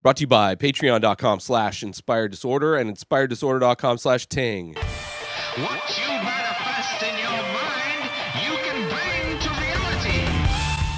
Brought to you by patreon.com/inspireddisorder and inspireddisorder.com/ting. What you manifest in your mind, you can bring to reality.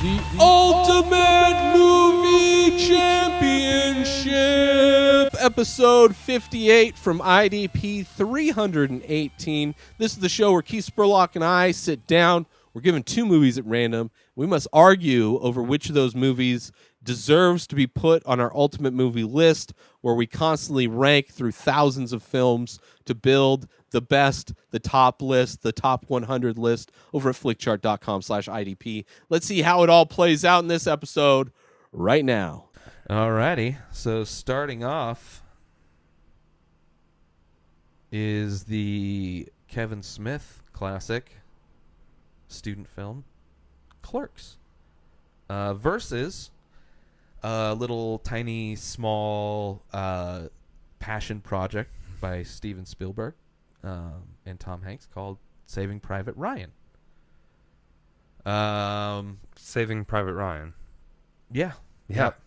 The Ultimate Movie Championship, episode 58 from IDP 318. This is the show where Keith Spurlock and I sit down. We're given two movies at random. We must argue over which of those movies deserves to be put on our ultimate movie list, where we constantly rank through thousands of films to build the best, the top list, the top 100 list over at flickchart.com/IDP. Let's see how it all plays out in this episode right now. Alrighty, so starting off is the Kevin Smith classic student film, Clerks, versus a little tiny small passion project by Steven Spielberg and Tom Hanks called Saving Private Ryan. Saving Private Ryan. Yeah. Yep.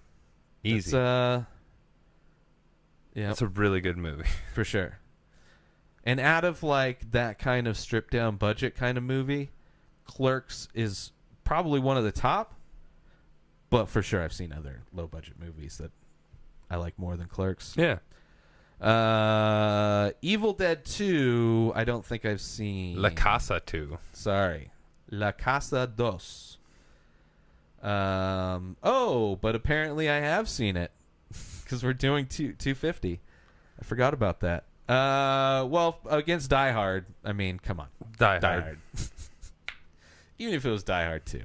Easy. Yeah, It's a really good movie. for sure. And out of like that kind of stripped down budget kind of movie, Clerks is probably one of the top. But for sure, I've seen other low-budget movies that I like more than Clerks. Yeah. Evil Dead 2, I don't think I've seen. La Casa 2. Sorry. La Casa Dos. But apparently I have seen it. Because we're doing 250. I forgot about that. Well, against Die Hard, I mean, come on. Die Hard. Even if it was Die Hard 2.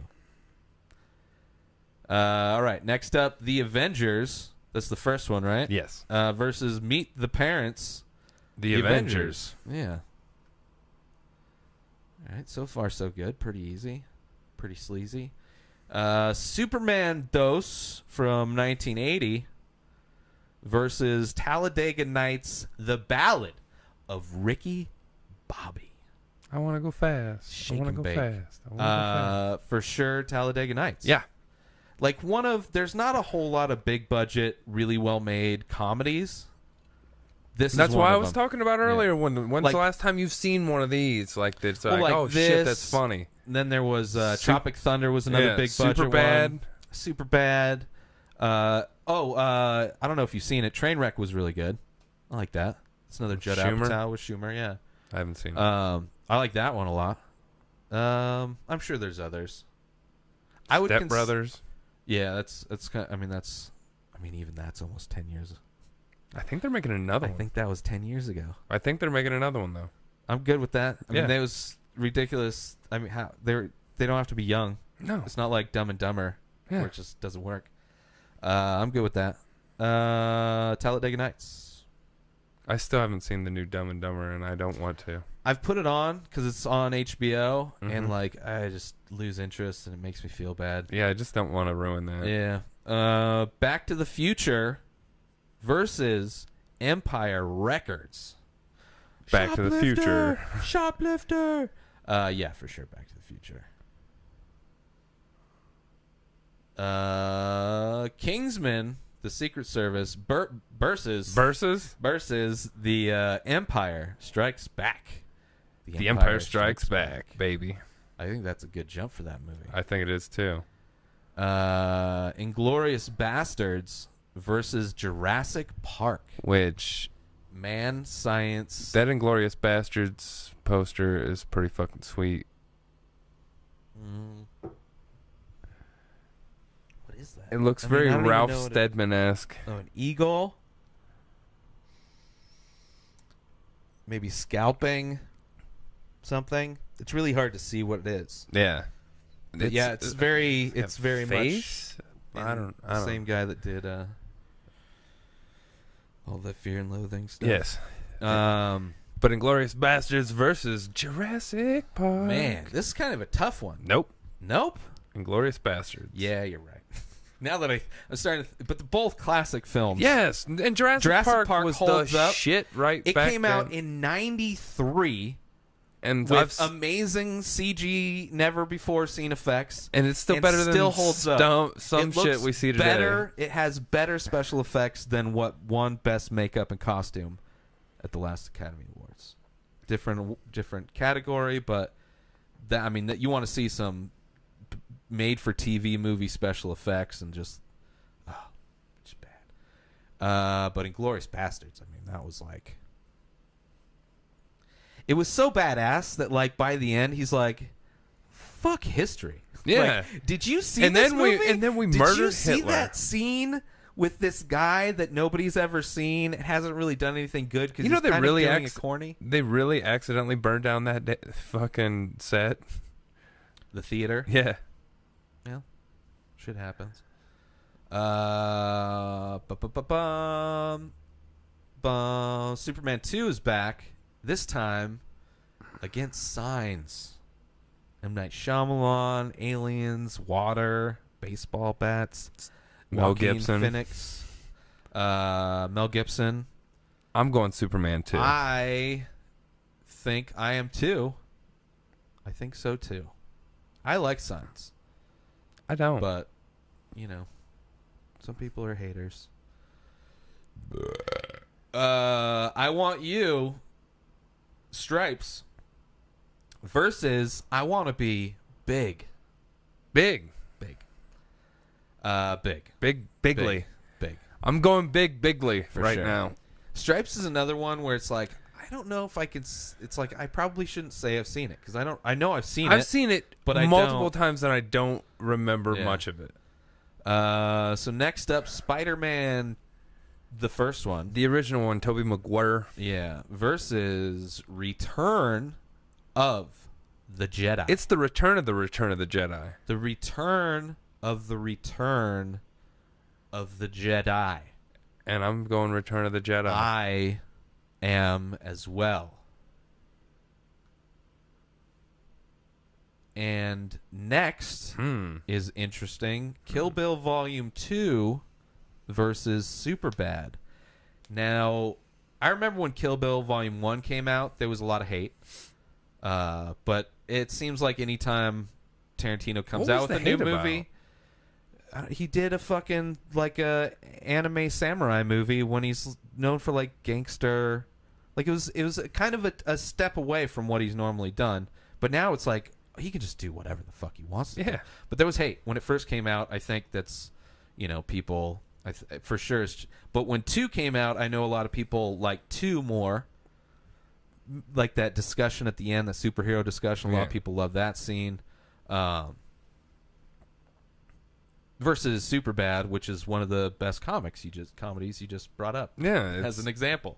All right, next up, The Avengers. That's the first one, right? Yes. Versus Meet the Parents. The Avengers. Yeah. All right, so far so good. Pretty easy. Pretty sleazy. Superman Dos from 1980 versus Talladega Nights, The Ballad of Ricky Bobby. I want to go fast. Shake I want and to go bake. fast. I wanna go fast. For sure, Talladega Nights. Yeah. Like there's not a whole lot of big budget, really well made comedies. That's why I was talking about earlier. Yeah. When's Like, the last time you've seen one of these? Like, it's well, like, like oh this, shit, that's funny. Then there was Tropic Thunder was another big budget Superbad. one. Superbad. I don't know if you've seen it. Trainwreck was really good. I like that. It's another Judd Schumer? Apatow with Schumer. Yeah. I haven't seen it. I like that one a lot. I'm sure there's others. I would Step Brothers. Yeah, that's kind of, even that's almost 10 years. I think they're making another I one. think that was 10 years ago. I think they're making another one though. I'm good with that. I Yeah. mean, that was ridiculous. I mean, how they don't have to be young. No. It's not like Dumb and Dumber, Yeah. where it just doesn't work. I'm good with that. Talladega Nights. I still haven't seen the new Dumb and Dumber, and I don't want to. I've put it on because it's on HBO, and Mhm. like I just lose interest, and it makes me feel bad. Yeah, I just don't want to ruin that. Yeah. Back to the Future versus Empire Records. Back to the Future. Shoplifter. Yeah, for sure. Back to the Future. Kingsman, the Secret Service versus the Empire Strikes Back. The Empire Strikes Back, baby. I think that's a good jump for that movie. I think it is too. Inglorious Bastards versus Jurassic Park. Which Man, science. that Inglorious Bastards poster is pretty fucking sweet. What is that? It looks I very don't even Ralph know what Steadman-esque. Oh, an eagle. Maybe scalping something. It's really hard to see what it is. Yeah. But yeah, it's very face? much. I don't the same guy that did all the Fear and Loathing stuff. Yes. But Inglorious Bastards versus Jurassic Park. Man, this is kind of a tough one. Nope. Nope. Inglorious Bastards. Yeah, you're right. Now that I'm starting to, but they're both classic films. Yes, and Jurassic Park was holds the up. shit right It back came out then. in '93, And with amazing CG, never before seen effects, and it's still better still than holds up. some shit we see today. Better. It has better special effects than what won Best Makeup and Costume at the last Academy Awards. Different category, but that you want to see some made-for-TV movie special effects and just it's bad. But Inglorious Bastards, that was like, it was so badass that like by the end he's like, fuck history. Yeah. Like, did you see and this then movie? and then we did murdered you see Hitler. that scene with this guy that nobody's ever seen? It hasn't really done anything good because they really doing it corny. They really accidentally burned down that fucking set. The theater. Yeah. Yeah. Shit happens. Superman 2 is back. This time against Signs. M. Night Shyamalan, aliens, water, baseball bats. Mel Joaquin Gibson. Phoenix. Mel Gibson. I'm going Superman 2. I think I am too. I think so too. I like Signs. I don't. But, some people are haters. I Want You, Stripes, versus I Want to Be Big. Big. Big. Bigly. Big. I'm going bigly right sure. now. Stripes is another one where it's like, I don't know if I can. It's like I probably shouldn't say I've seen it because I know I've seen it. I've seen it but I multiple don't. times and I don't remember much of it. So next up, Spider-Man, the first one, The original one, Tobey Maguire. yeah, versus Return of the Jedi. It's the Return of the Jedi. the Return of the Return of the Jedi. And I'm going Return of the Jedi. I am as well. And next is interesting. Kill Bill Volume 2 versus Superbad. Now, I remember when Kill Bill Volume 1 came out, there was a lot of hate. But it seems like anytime Tarantino comes What out was with a the new hate movie, he did a fucking like a anime samurai movie when he's known for like gangster. Like it was kind of a step away from what he's normally done. But now it's like he can just do whatever the fuck he wants to do. Yeah. But there was hate when it first came out. I think that's, people for sure. But when 2 came out, I know a lot of people like 2 more. Like that discussion at the end, the superhero discussion. A lot of people love that scene. Versus Superbad, which is one of the best comedies you just brought up. Yeah, as an example.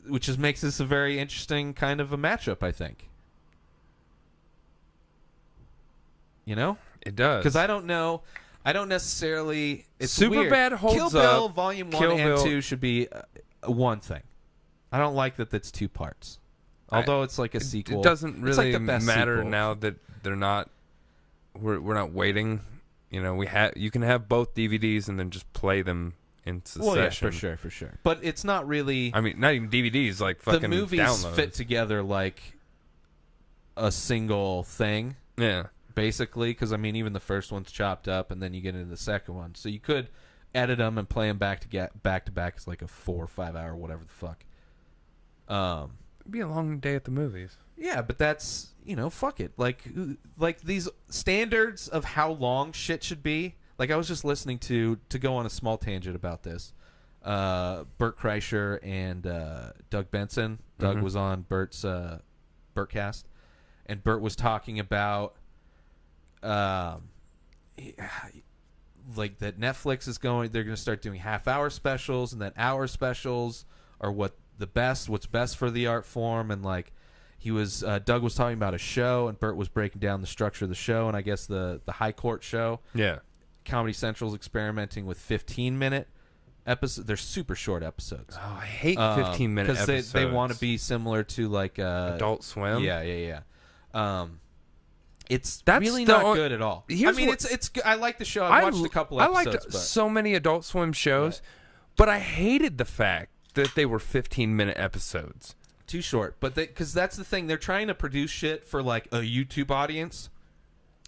Which makes this a very interesting kind of a matchup, I think. It does. Because I don't necessarily. It's Superbad weird. holds Kill Bill up. Volume 1 Kill and Bill- 2 should be one thing. I don't like that that's 2 parts. Although it's like a sequel. It doesn't It's really like the best matter sequel. now that they're not. We're not waiting. You can have both DVDs and then just play them in succession. Well, yeah, for sure. But it's not really. I mean, not even DVDs, like fucking the movies downloads. fit together like a single thing, Yeah. basically. Because even the first one's chopped up, and then you get into the second one, so you could edit them and play them back to back. It's like a 4 or 5 hour, whatever the fuck. It'd be a long day at the movies. Yeah, but that's fuck it. Like these standards of how long shit should be. Like I was just listening to go on a small tangent about this. Bert Kreischer and Doug Benson. Doug was on Bert's Bertcast, and Bert was talking about like that Netflix is going. They're going to start doing half-hour specials, and that hour specials are what's best for the art form. And like Doug was talking about a show, and Bert was breaking down the structure of the show, and I guess the High Court show. Yeah. Comedy Central's experimenting with 15-minute episodes. They're super short episodes. Oh, I hate 15-minute episodes. Because they want to be similar to like Adult Swim. Yeah. That's really the not good at all. It's good. I like the show. I've watched a couple episodes. I liked but so many Adult Swim shows, but I hated the fact that they were 15-minute episodes. Too short. But because that's the thing. They're trying to produce shit for like a YouTube audience.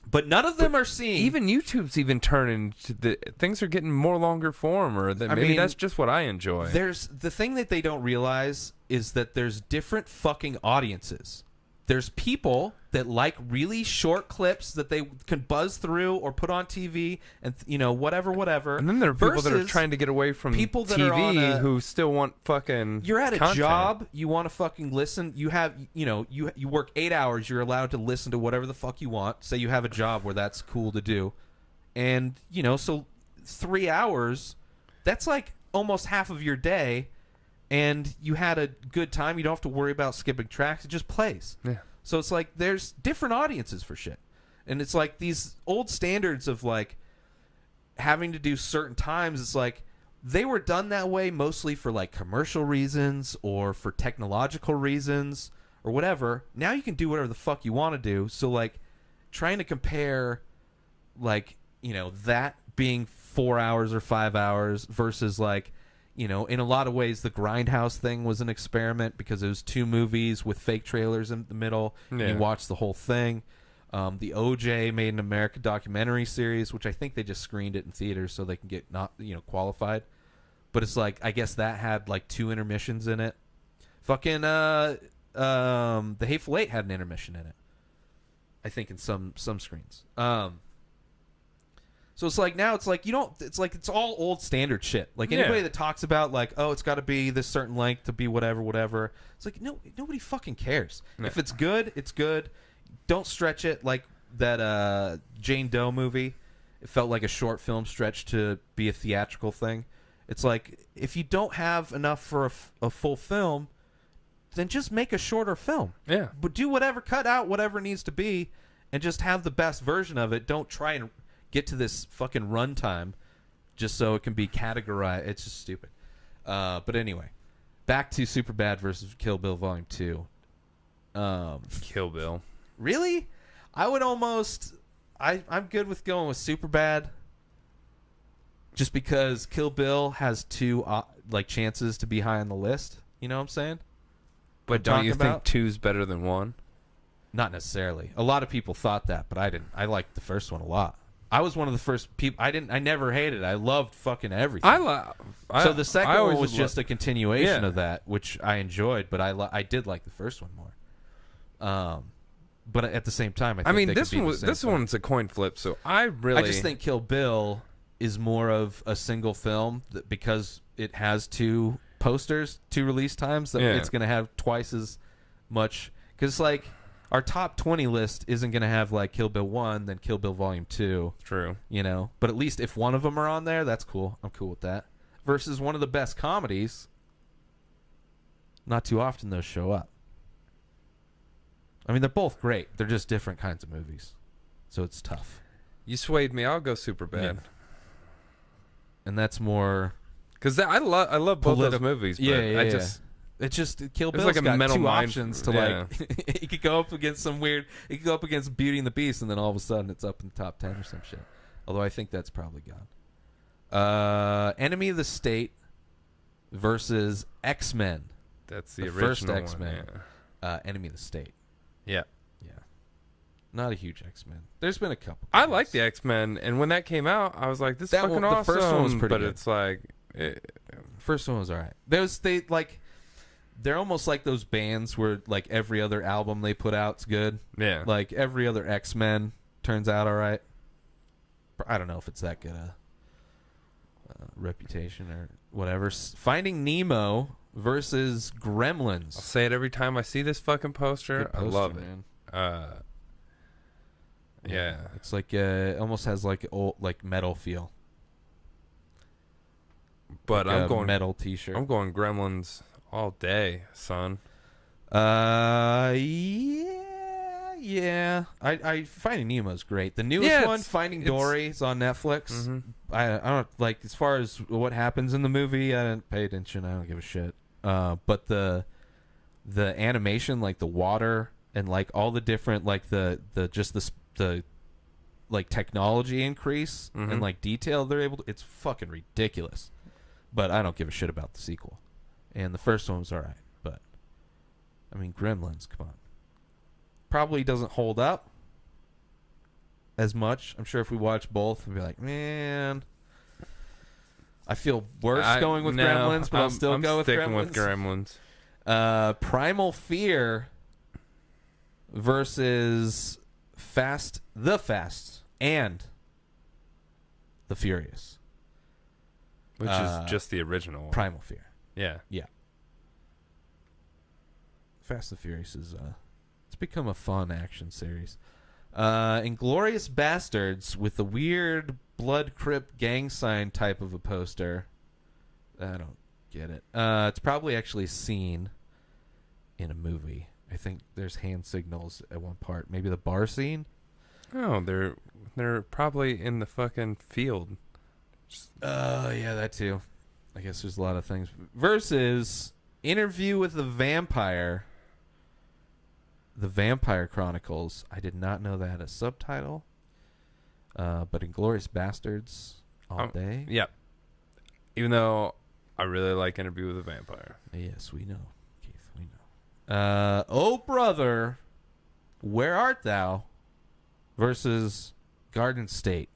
But none of them are seeing. Even YouTube's even turning to things are getting more longer form, or maybe that's just what I enjoy. There's the thing that they don't realize is that there's different fucking audiences. There's people that like really short clips that they can buzz through or put on TV and whatever. And then there are people that are trying to get away from people that TV are on who still want fucking. You're at a content. job, you want to fucking listen. You have you work 8 hours. You're allowed to listen to whatever the fuck you want. Say you have a job where that's cool to do, and so 3 hours, that's like almost half of your day. And you had a good time. You don't have to worry about skipping tracks. It just plays. Yeah. So it's like there's different audiences for shit. And it's like these old standards of like having to do certain times. It's like they were done that way mostly for like commercial reasons or for technological reasons or whatever. Now you can do whatever the fuck you want to do. So like trying to compare like, that being 4 hours or 5 hours versus like, in a lot of ways, the Grindhouse thing was an experiment because it was 2 movies with fake trailers in the middle. Yeah. And you watched the whole thing. The OJ Made in America documentary series, which I think they just screened it in theaters so they can get qualified. But it's like, I guess that had like 2 intermissions in it. Fucking The Hateful Eight had an intermission in it. I think in some screens. So it's like now it's like it's all old standard shit. Like anybody that talks about like, oh, it's got to be this certain length to be whatever. It's like nobody fucking cares. No. If it's good, it's good. Don't stretch it like that Jane Doe movie. It felt like a short film stretched to be a theatrical thing. It's like if you don't have enough for a full film, then just make a shorter film. Yeah. But do whatever, cut out whatever needs to be, and just have the best version of it. Don't try and get to this fucking runtime just so it can be categorized. It's just stupid. But anyway, back to Superbad versus Kill Bill Volume 2. Kill Bill. Really? I would almost... I'm good with going with Superbad just because Kill Bill has 2 chances to be high on the list. You know what I'm saying? But don't you think 2's better than 1? Not necessarily. A lot of people thought that, but I didn't. I liked the first one a lot. I was one of the first people. I never hated it. I loved fucking everything. So the second one was just a continuation of that, which I enjoyed, but I did like the first one more. But at the same time, I think this one's a coin flip. So I just think Kill Bill is more of a single film because it has 2 posters, 2 release times. That it's going to have twice as much because like. Our top 20 list isn't going to have like Kill Bill 1, then Kill Bill Volume 2. True. But at least if one of them are on there, that's cool. I'm cool with that. Versus one of the best comedies, not too often those show up. I mean, they're both great. They're just different kinds of movies. So it's tough. You swayed me. I'll go Superbad. Yeah. And that's more... Because I love both those movies, but I just... It's just Kill Bill's like got 2 options to like. It could go up against some weird. It could go up against Beauty and the Beast, and then all of a sudden it's up in the top 10 or some shit. Although I think that's probably gone. Enemy of the State versus X-Men. That's the original first X-Men. Yeah. Enemy of the State. Yeah. Not a huge X-Men. There's been a couple. I like the X-Men, and when that came out, I was like, "This is fucking awesome." The first one was pretty good. But it's like, first one was all right. They're almost like those bands where like every other album they put out's good. Yeah. Like every other X-Men turns out all right. I don't know if it's that good a reputation or whatever. Finding Nemo versus Gremlins. I'll say it every time I see this fucking poster. I love it. Man. Yeah. It's like almost has like old like metal feel. But like I'm going metal T-shirt. I'm going Gremlins all day, son. Yeah. I Finding Nemo's great. The newest one, Finding Dory, is on Netflix. Mm-hmm. I don't like as far as what happens in the movie. I didn't pay attention. I don't give a shit. But the animation, like the water and like all the different like the like technology increase and like detail they're able to. It's fucking ridiculous. But I don't give a shit about the sequel. And the first one was all right, but I mean, Gremlins, come on. Probably doesn't hold up as much. I'm sure if we watch both, we'd be like, man, I feel worse going with Gremlins, but I'll still go with sticking Gremlins. with Gremlins. Primal Fear versus Fast and the Furious. Which is just the original one. Primal Fear. Yeah. Yeah. Fast and Furious is it's become a fun action series. Inglorious Bastards with the weird blood crip gang sign type of a poster. I don't get it. It's probably actually seen in a movie. I think there's hand signals at one part. Maybe the bar scene. Oh, they're probably in the fucking field. Yeah, that too. I guess there's a lot of things. Versus Interview with the Vampire. The Vampire Chronicles. I did not know that had a subtitle. But Inglorious Bastards all day. Yeah. Even though I really like Interview with a Vampire. Yes, we know, Keith. We know. Oh, Brother, Where Art Thou? Versus Garden State.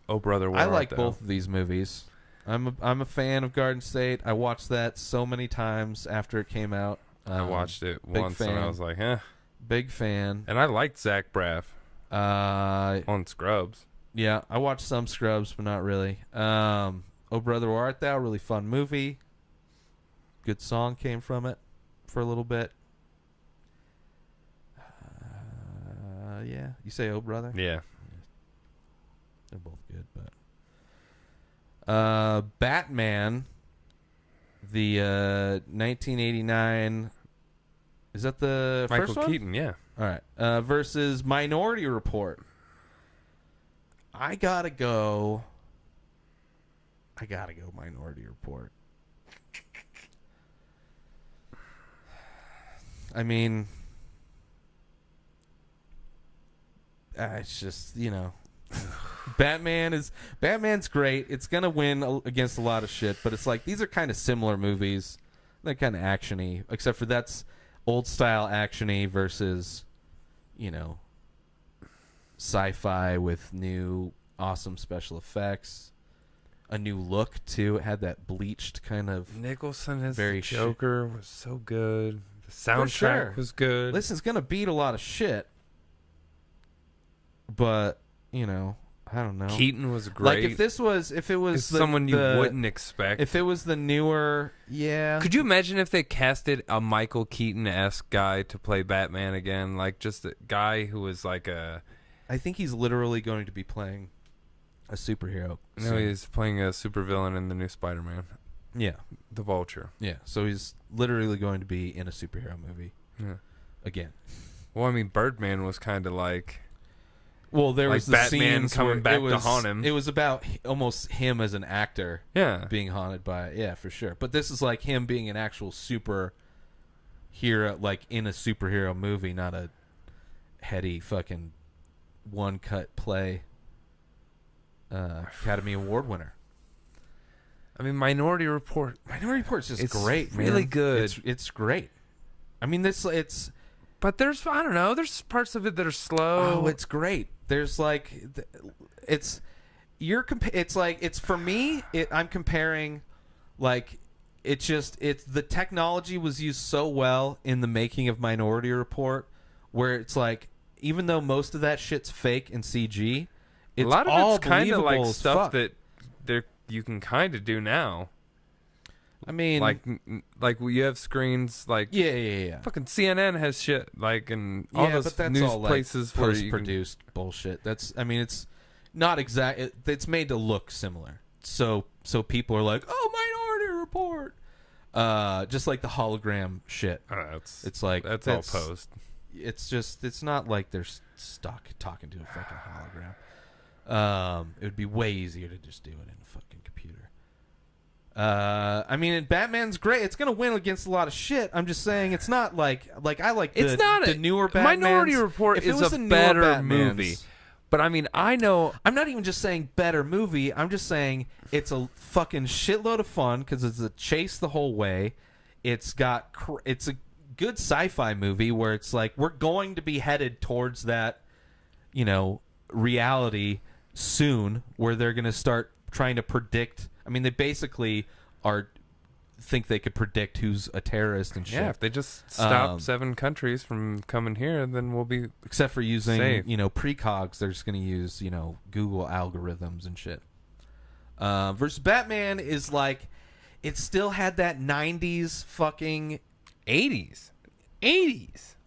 Oh, Brother, Where I Art like Thou? both of these movies. I'm a fan of Garden State. I watched that so many times after it came out. I watched it big once and fan. I was like, eh. Big fan. And I liked Zach Braff on Scrubs. Yeah, I watched some Scrubs, but not really. Oh, Brother, Where Art Thou? Really fun movie. Good song came from it for a little bit. Yeah, you say Oh, Brother? Yeah. They're both good, but Batman, the 1989. Is that the Michael first one? Keaton, yeah. All right. Versus Minority Report. I gotta go Minority Report. I mean, it's just, Batman's great. It's gonna win against a lot of shit, but it's like these are kind of similar movies. They're kind of actiony, except for that's old style actiony versus, sci-fi with new awesome special effects, a new look too. It had that bleached kind of. Nicholson as Very the Joker was so good. The soundtrack sure. was good. Listen, it's gonna beat a lot of shit, but I don't know. Keaton was great. Like if it was someone you wouldn't expect. If it was the newer, yeah. Could you imagine if they casted a Michael Keaton-esque guy to play Batman again? Like just a guy who was like a... I think he's literally going to be playing a superhero. No, soon. he's playing a supervillain in the new Spider-Man. Yeah. The Vulture. Yeah. So he's literally going to be in a superhero movie. Yeah. Again. Well, I mean, Birdman was kind of like... Well, there like was the Batman scenes coming where back it was, to haunt him. It was about almost him as an actor Yeah. being haunted by it. Yeah, for sure. But this is like him being an actual super hero, like in a superhero movie, not a heady fucking one-cut play Academy Award winner. I mean, Minority Report. Minority Report is just It's great, really man. good. It's great. I mean, it's But there's, I don't know, there's parts of it that are slow. oh, it's great. There's like, it's for me. I'm comparing, like, it's the technology was used so well in the making of Minority Report, where it's like, even though most of that shit's fake and CG, it's a lot of all it's kind of like believable as stuff fuck. that you can kind of do now. I mean, Like you have screens like yeah. fucking CNN has shit like and all those but that's news all, like, places where you can, post-produced bullshit. That's, I mean, it's not exact. It's made to look similar, so people are like, "Oh, Minority Report," just like the hologram shit. It's like that's all post. It's just, it's not like they're stuck talking to a fucking hologram. It would be way easier to just do it in a fucking computer. I mean, Batman's great. It's gonna win against a lot of shit. I'm just saying, it's not like I like the, It's not the newer Batmans. Minority Report If it is was a the newer better Batmans- movie. But I mean, I know I'm not even just saying better movie. I'm just saying it's a fucking shitload of fun because it's a chase the whole way. It's got it's a good sci-fi movie where it's like we're going to be headed towards that, reality soon, where they're going to start trying to predict. I mean, they basically think they could predict who's a terrorist and shit. Yeah, if they just stop 7 countries from coming here, then we'll be except for using safe. precogs. They're just going to use Google algorithms and shit. Versus Batman is like, it still had that 90s fucking 80s.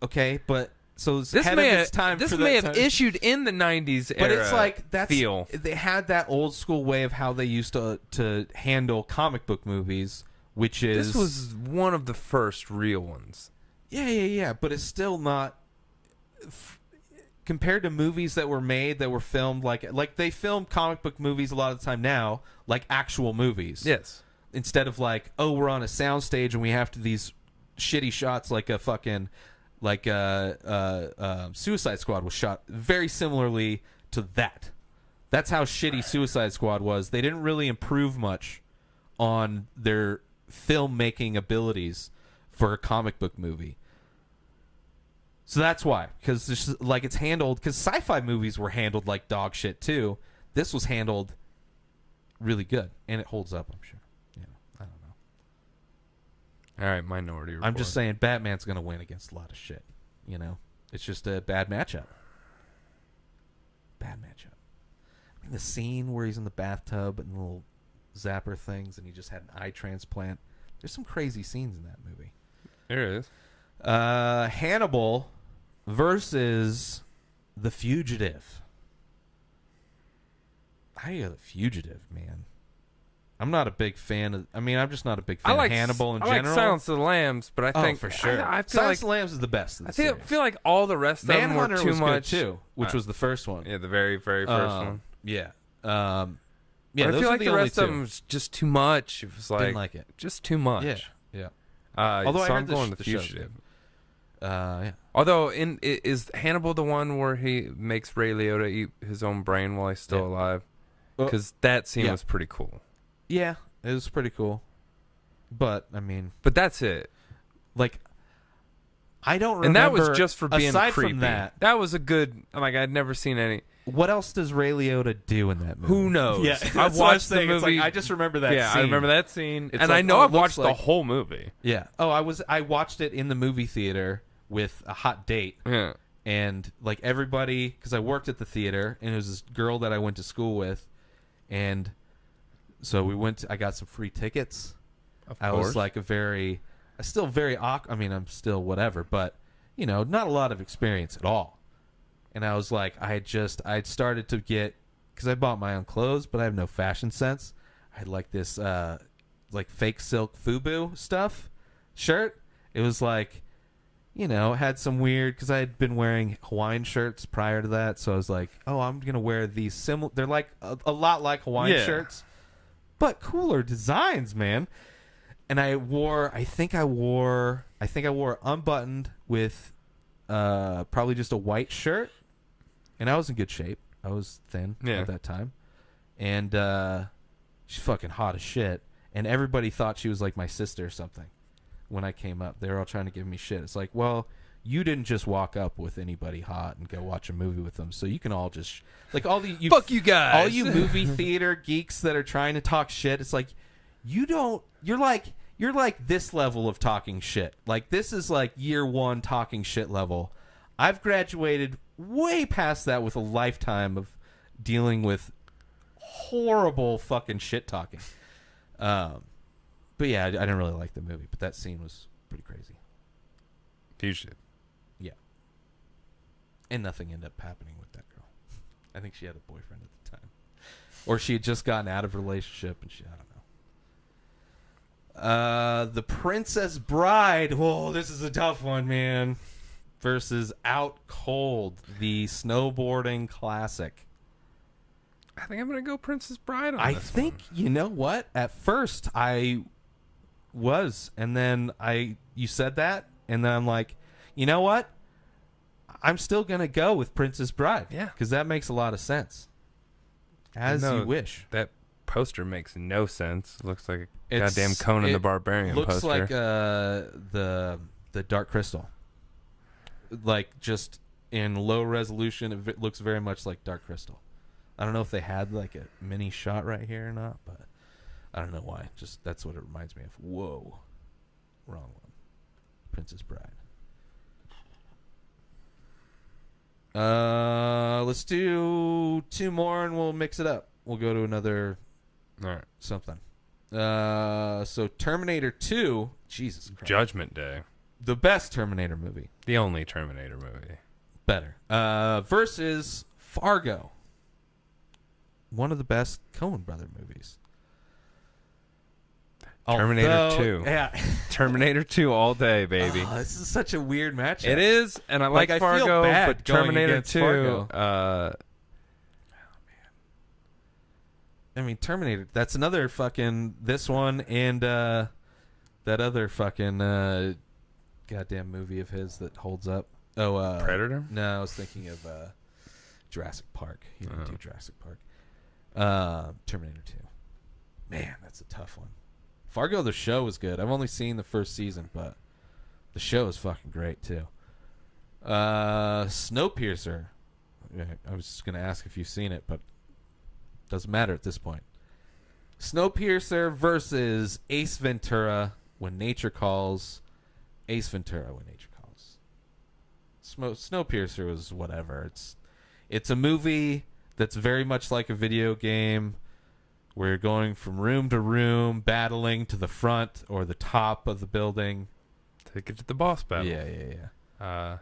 Okay, but so it's This ahead may of its time. this for may that have time. issued in the 90s But era it's like feel. they had that old school way of how they used to handle comic book movies, which is This was one of the first real ones. yeah. But it's still not compared to movies that were made that were filmed like they film comic book movies a lot of the time now like actual movies. Yes. Instead of like, oh, we're on a soundstage and we have to these shitty shots like a fucking Suicide Squad was shot very similarly to that. That's how shitty Suicide Squad was. They didn't really improve much on their filmmaking abilities for a comic book movie. So that's why, because it's handled, because sci-fi movies were handled like dog shit too. This was handled really good, and it holds up, I'm sure. I don't know. All right, Minority Report. I'm just saying Batman's going to win against a lot of shit. It's just a bad matchup. Bad matchup. I mean, the scene where he's in the bathtub and the little zapper things and he just had an eye transplant. There's some crazy scenes in that movie. There it is. Hannibal versus The Fugitive. I got The Fugitive, man. I'm not a big fan of. I mean, I'm just not a big fan of Hannibal in I general. like Silence of the Lambs, but I think for sure. I feel Silence like of the Lambs is the best. Of the I series. feel like all the rest of them were Manhunter too was much good too, which was the first one. Yeah, the very very first one. Yeah. Yeah, Yeah. I those feel are like the the only rest two. of them was just too much. It was Didn't like it. just too much. Yeah. Although I so heard I'm the going sh- to the show's Fugitive. Yeah. Although is Hannibal the one where he makes Ray Liotta eat his own brain while he's still Yeah. alive? Because that scene yeah. was pretty cool. Yeah, it was pretty cool. But I mean, But that's it. like, I don't remember. And that was just for being aside creepy. From that, was a good. Like I'd never seen any. what else does Ray Liotta do in that movie? Who knows? Yeah, I've that's what I'm watched the saying. It's movie. like, I just remember that. Yeah, scene. I remember that scene, It's and like, I know oh, it I've watched looks the like- whole movie. Yeah. Oh, I watched it in the movie theater with a hot date. Yeah. And like everybody, because I worked at the theater, and it was this girl that I went to school with, and so we went. I got some free tickets. I was like still very awkward. I mean, I'm still whatever, but not a lot of experience at all. And I was like, I'd started to get, because I bought my own clothes, but I have no fashion sense. I had like this like fake silk FUBU stuff shirt. It was like, had some weird, because I had been wearing Hawaiian shirts prior to that. So I was like, oh, I'm going to wear these similar. They're like a lot like Hawaiian Yeah. shirts, but cooler designs, man. And I think I wore unbuttoned with probably just a white shirt. And I was in good shape. I was thin at that time. And she's fucking hot as shit. And everybody thought she was like my sister or something. When I came up, they were all trying to give me shit. It's like, well, you didn't just walk up with anybody hot and go watch a movie with them, so you can all just like all the Fuck you guys. all you movie theater geeks that are trying to talk shit. It's like you're like this level of talking shit. Like this is like year one talking shit level. I've graduated way past that with a lifetime of dealing with horrible fucking shit talking. But yeah, I didn't really like the movie, but that scene was pretty crazy. Fugitive. Yeah. And nothing ended up happening with that girl. I think she had a boyfriend at the time. Or she had just gotten out of a relationship and I don't know. The Princess Bride. Whoa, this is a tough one, man. Versus Out Cold, the snowboarding classic. I think I'm gonna go Princess Bride on I this think, one. you know what? At first, I was. And then you said that. And then I'm like, you know what? I'm still going to go with Princess Bride. Yeah. Because that makes a lot of sense. As No, you wish. That poster makes no sense. Looks like a It's- goddamn Conan the it Barbarian looks poster. like the the Dark Crystal. Like, just in low resolution, it looks very much like Dark Crystal. I don't know if they had like a mini shot right here or not, but I don't know why. Just that's what it reminds me of. Whoa. Wrong one. Princess Bride. Let's do 2 more and we'll mix it up. We'll go to another All right. something. So Terminator 2, Jesus Christ. Judgment Day. The best Terminator movie. The only Terminator movie. Better. Versus Fargo. One of the best Coen brother movies. Terminator 2. Yeah. Terminator 2 all day, baby. Oh, this is such a weird matchup. It is, and I like I Fargo, feel bad but going Terminator against 2. Fargo. I mean, Terminator. That's another fucking this one and that other fucking goddamn movie of his that holds up. Oh, Predator? No, I was thinking of Jurassic Park. He didn't do Jurassic Park. Terminator 2. Man, that's a tough one. Fargo, the show was good. I've only seen the first season, but the show is fucking great too. Snowpiercer. I was just gonna ask if you've seen it, but doesn't matter at this point. Snowpiercer versus Ace Ventura: When Nature Calls. Ace Ventura: When Nature Calls. Snowpiercer was whatever. It's a movie that's very much like a video game, where you're going from room to room, battling to the front or the top of the building. To get to the boss battle. Yeah.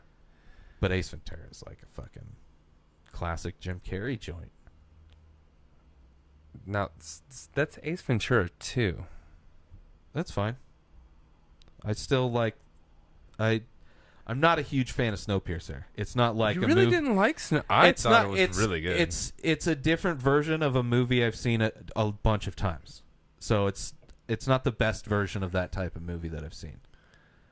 But Ace Ventura is like a fucking classic Jim Carrey joint. Now, that's Ace Ventura 2. That's fine. I still like... I'm not a huge fan of Snowpiercer. It's not like You a really movie... didn't like Snow... I It's thought not, it was really good. It's a different version of a movie I've seen a bunch of times. So it's not the best version of that type of movie that I've seen.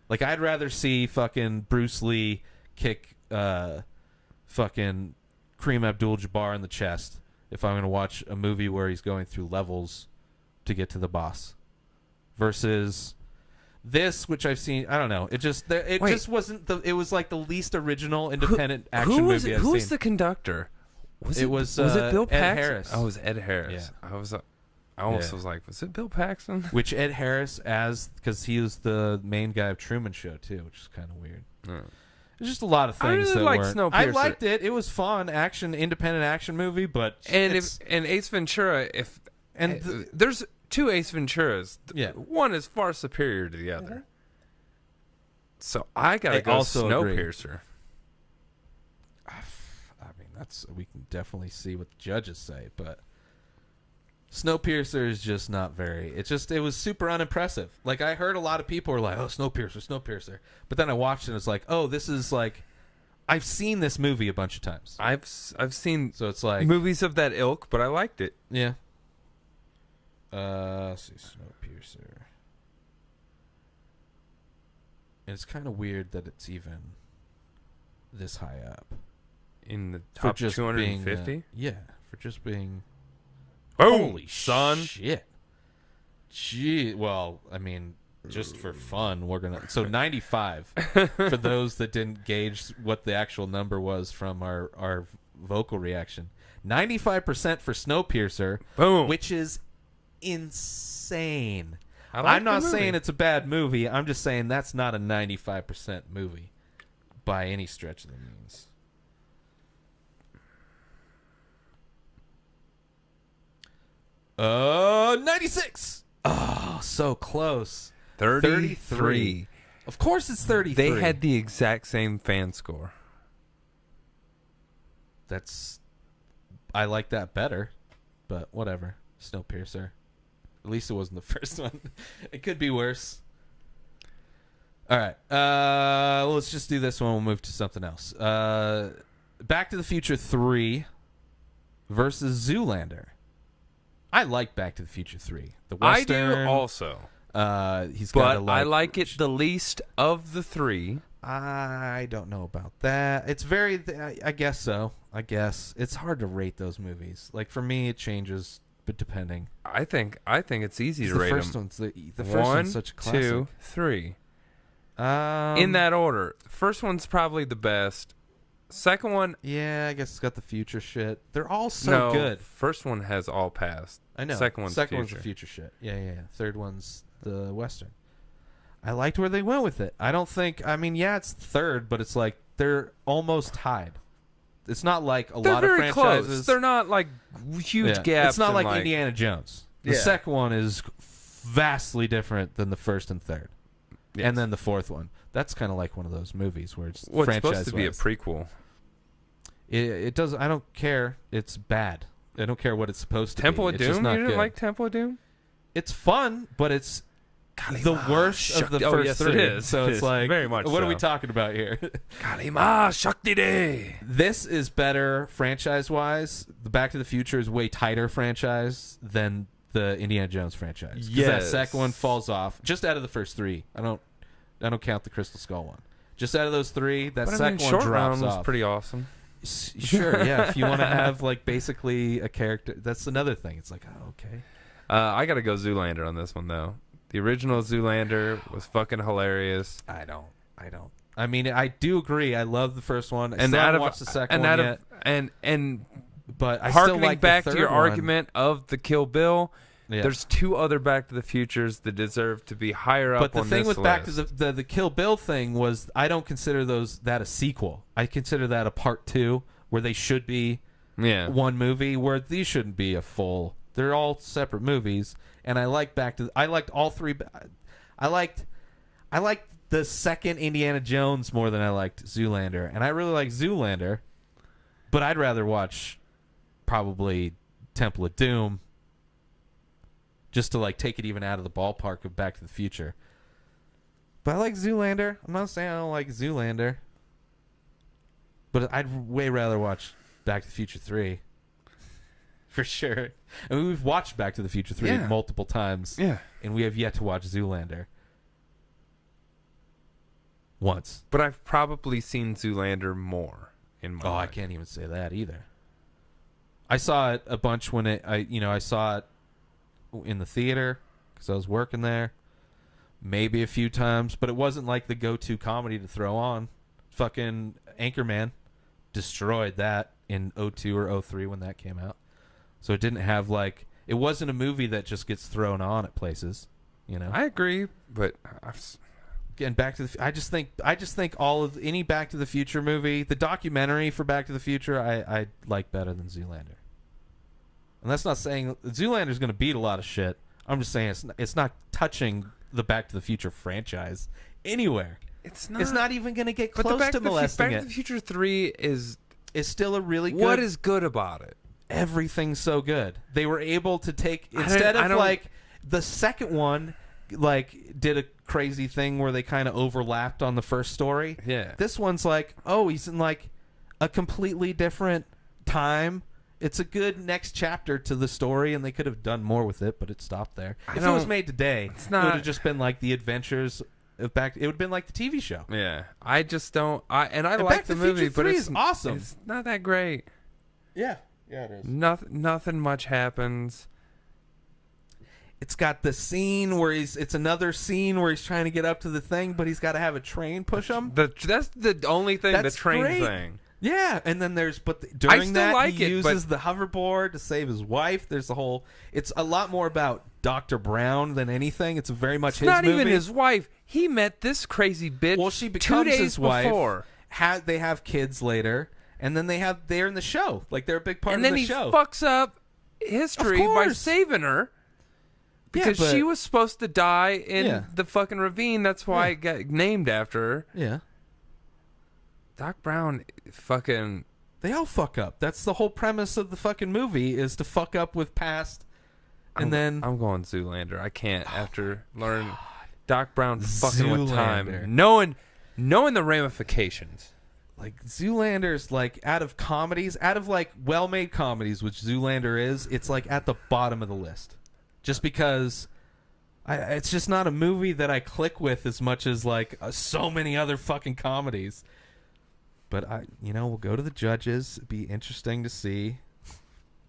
Like, I'd rather see fucking Bruce Lee kick fucking Kareem Abdul-Jabbar in the chest if I'm going to watch a movie where he's going through levels to get to the boss. Versus... this, which I've seen, I don't know. It just wasn't the. It was like the least original independent action movie I've seen. Who was the conductor? Was it Bill Paxton? Ed Harris. Oh, it was Ed Harris. Yeah. I almost was like, was it Bill Paxton? Which Ed Harris because he was the main guy of Truman Show too, which is kind of weird. There's just a lot of things I really that liked weren't. Snowpiercer. I liked it. It was fun, independent action movie, but and Ace Ventura, there's 2 Ace Venturas. Yeah. One is far superior to the other. So I gotta go Snowpiercer. I mean, we can definitely see what the judges say, but Snowpiercer is just not very. It was super unimpressive. Like, I heard a lot of people were like, "Oh, Snowpiercer," but then I watched it and it's like, "Oh, this is like, I've seen this movie a bunch of times. I've seen So it's like movies of that ilk, but I liked it. Yeah. Let's see, Snowpiercer. And it's kind of weird that it's even this high up. In the top 250? Being, yeah, for just being... Boom, holy son. Shit. Gee, well, I mean, just for fun, we're going to... So 95, for those that didn't gauge what the actual number was from our vocal reaction. 95% for Snowpiercer, Boom. which is insane. I'm not saying it's a bad movie. I'm just saying that's not a 95% movie by any stretch of the means. Oh, 96. Oh, so close. 33. Of course it's 33. They had the exact same fan score. I like that better, but whatever. Snowpiercer. At least it wasn't the first one. It could be worse. All right. Let's just do this one. We'll move to something else. Back to the Future 3 versus Zoolander. I like Back to the Future 3. The Western. I do also. He's got I like it the least of the 3. I don't know about that. It's very... I guess so. I guess. It's hard to rate those movies. Like, for me, it changes... but depending. I think it's easy to rate them. The first one's such a classic. 1, 2, 3. In that order. First one's probably the best. Second one, yeah, I guess it's got the future shit. They're all so good. First one has all past. I know. Second one's the future. future shit. Yeah. Third one's the Western. I liked where they went with it. I don't think. I mean, yeah, it's third, but it's like they're almost tied. It's not like They're lot of very franchises. close. They're not like huge gaps. It's not in, like Indiana Jones. The Yeah. second one is vastly different than the first and third, Yes. and then the fourth one. That's kind of like one of those movies where it's Well, it's franchise supposed to be a wise. prequel. It does. I don't care. It's bad. I don't care what it's supposed to Temple be. of It's just Doom? not You didn't good. like Temple of Doom? It's fun, but it's the worst of the Oh, first yes, three. it is. So It it's is. like, Very much what are we so. talking about here? Kalima Shakti Day. This is better franchise-wise. The Back to the Future is way tighter franchise than the Indiana Jones franchise. 'Cause that Yes. second one falls off just out of the first three. I don't count the Crystal Skull one. Just out of those three, that But I second mean, one Short drops Round was off. pretty awesome. Sure, yeah. If you want to have like basically a character, that's another thing. It's like, oh, okay. I gotta go Zoolander on this one though. The original Zoolander was fucking hilarious. I don't. I mean, I do agree. I love the first one. I And still out haven't of watched the second and one out yet. of and But I still harkening like back the to your third one. argument of the Kill Bill, Yeah. there's two other Back to the Futures that deserve to be higher up But the on thing this with Back to list. the Kill Bill thing was I don't consider that a sequel. I consider that a part two where they should be Yeah. one movie where these shouldn't be a full. They're all separate movies, and I liked all three. I liked the second Indiana Jones more than I liked Zoolander, and I really like Zoolander, but I'd rather watch probably Temple of Doom just to like take it even out of the ballpark of Back to the Future. But I like Zoolander. I'm not saying I don't like Zoolander, but I'd way rather watch Back to the Future 3. For sure. I mean, we've watched Back to the Future 3 Yeah. multiple times. Yeah. And we have yet to watch Zoolander. Once. But I've probably seen Zoolander more in my Oh, I life. can't even say that either. I saw it a bunch when I saw it in the theater because I was working there. Maybe a few times, but it wasn't like the go-to comedy to throw on. Fucking Anchorman destroyed that in 02 or 03 when that came out. So it didn't have like it wasn't a movie that just gets thrown on at places, you know. I agree, but And Back to the I just think all of any Back to the Future movie, the documentary for Back to the Future, I like better than Zoolander. And that's not saying Zoolander's going to beat a lot of shit. I'm just saying it's not touching the Back to the Future franchise anywhere. it's not. It's not even going to get But close Back to molesting Back it. to the Future 3 is It's still a really good. what is good about it? Everything's so good. They were able to take I instead of don't- like the second one, like did a crazy thing where they kind of overlapped on the first story. Yeah. This one's like, oh, he's in like a completely different time. It's a good next chapter to the story, and they could have done more with it, but it stopped there. If it was made today, it not- would have just been like the adventures of Back. It would have been like the TV show. Yeah, I just don't. I And like Back the to the movie, Future but 3 it's is awesome. It's not that great. Yeah, it is. Nothing much happens. It's got the scene where it's another scene where he's trying to get up to the thing, but he's got to have a train push him. That's the only thing. That's the train great. thing. Yeah, and then during still that like he it, uses the hoverboard to save his wife. There's a whole. It's a lot more about Dr. Brown than anything. It's very much It's his not movie. even his wife. He met this crazy bitch. Well, she 2 becomes days his wife. before, They have kids later, and then they're in the show. Like they're a big part and of then the he show. fucks up history Of by course. saving her. Yeah, Because but- she was supposed to die in Yeah. the fucking ravine. That's why Yeah. it got named after her. Yeah, Doc Brown fucking... they all fuck up. That's the whole premise of the fucking movie is to fuck up with past, and then I'm going Zoolander. I can't after learn Doc Brown fucking with Zoolander. time. Knowing the ramifications. like Zoolander's like out of comedies, out of like well-made comedies, which Zoolander is. It's like at the bottom of the list, just because. It's just not a movie that I click with as much as like so many other fucking comedies. But we'll go to the judges. It'd be interesting to see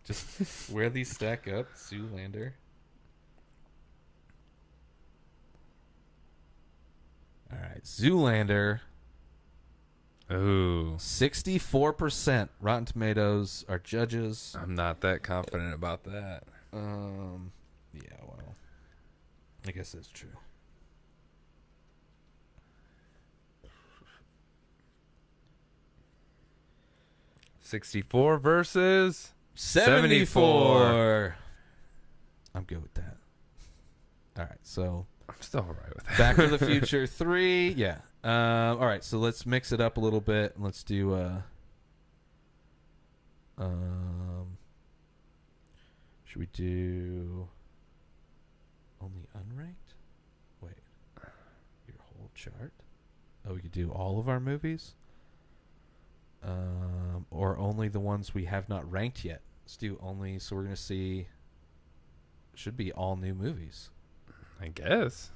just where these stack up. Zoolander. All right, right, Zoolander. Ooh. 64% Rotten Tomatoes are judges. I'm not that confident about that. Yeah, well, I guess that's true. 64 versus 74. I'm good with that. All right, so I'm still all right with that. Back to the Future 3. Yeah. All right, so let's mix it up a little bit. Let's do should we do only unranked? Wait. Your whole chart? Oh, we could do all of our movies? Or only the ones we have not ranked yet. Let's do only, so we're going to see, should be all new movies. I guess.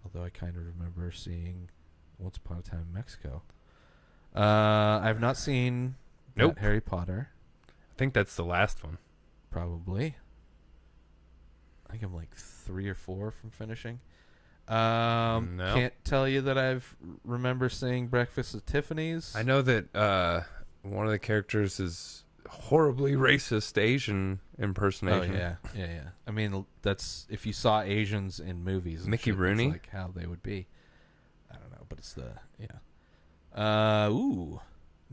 Although I kind of remember seeing Once Upon a Time in Mexico. I've not seen Nope. Harry Potter. I think that's the last one. Probably. I think I'm like 3 or 4 from finishing. No. Can't tell you that I've remember seeing Breakfast at Tiffany's. I know that one of the characters is horribly racist Asian Oh impersonation. yeah. I mean, that's if you saw Asians in movies. and Mickey shit, that's Rooney? like how they would be. I don't know, but it's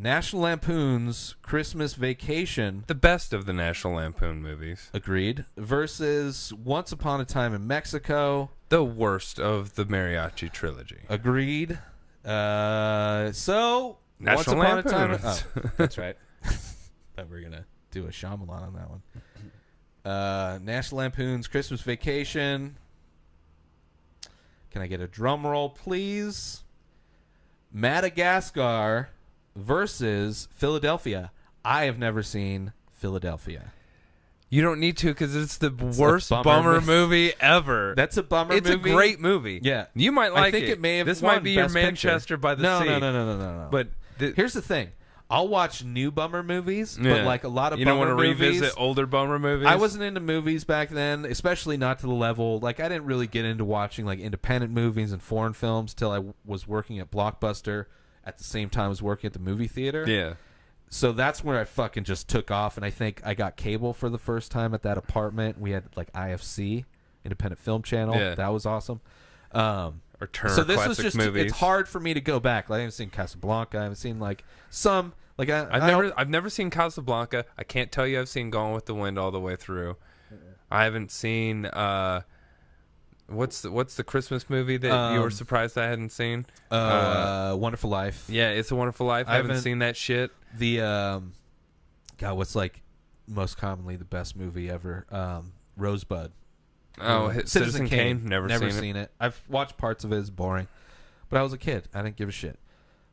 National Lampoon's Christmas Vacation. The best of the National Lampoon movies. Agreed. Versus Once Upon a Time in Mexico. The worst of the mariachi trilogy. Agreed. So Once National Upon a Time. Lampoons. Oh, that's right. Thought we were gonna do a Shyamalan on that one. National Lampoon's Christmas Vacation. Can I get a drum roll, please? Madagascar versus Philadelphia. I have never seen Philadelphia. You don't need to because it's the worst bummer bummer movie. movie ever. That's a bummer It's movie. a great movie. Yeah. You might like I think it may have This won might be your Best Manchester Picture. by the No, Sea. no. But Here's the thing. I'll watch new bummer movies, but yeah. like a lot of you bummer don't want to movies, revisit older bummer movies. I wasn't into movies back then, especially not to the level. Like I didn't really get into watching like independent movies and foreign films till I was working at Blockbuster at the same time I was working at the movie theater. Yeah. So that's where I fucking just took off, and I think I got cable for the first time at that apartment. We had like IFC, Independent Film Channel. Yeah. That was awesome. Or Turner So this classic was just movies. it's hard for me to go back. Like, I haven't seen Casablanca. I haven't seen like some like I've never seen Casablanca. I can't tell you I've seen Gone with the Wind all the way through. I haven't seen what's the Christmas movie that you were surprised I hadn't seen? Wonderful Life. Yeah, It's a Wonderful Life. I haven't seen that shit. The God, what's like most commonly the best movie ever? Rosebud. Oh, Citizen Kane. Never seen it. I've watched parts of it. It's boring, but I was a kid. I didn't give a shit.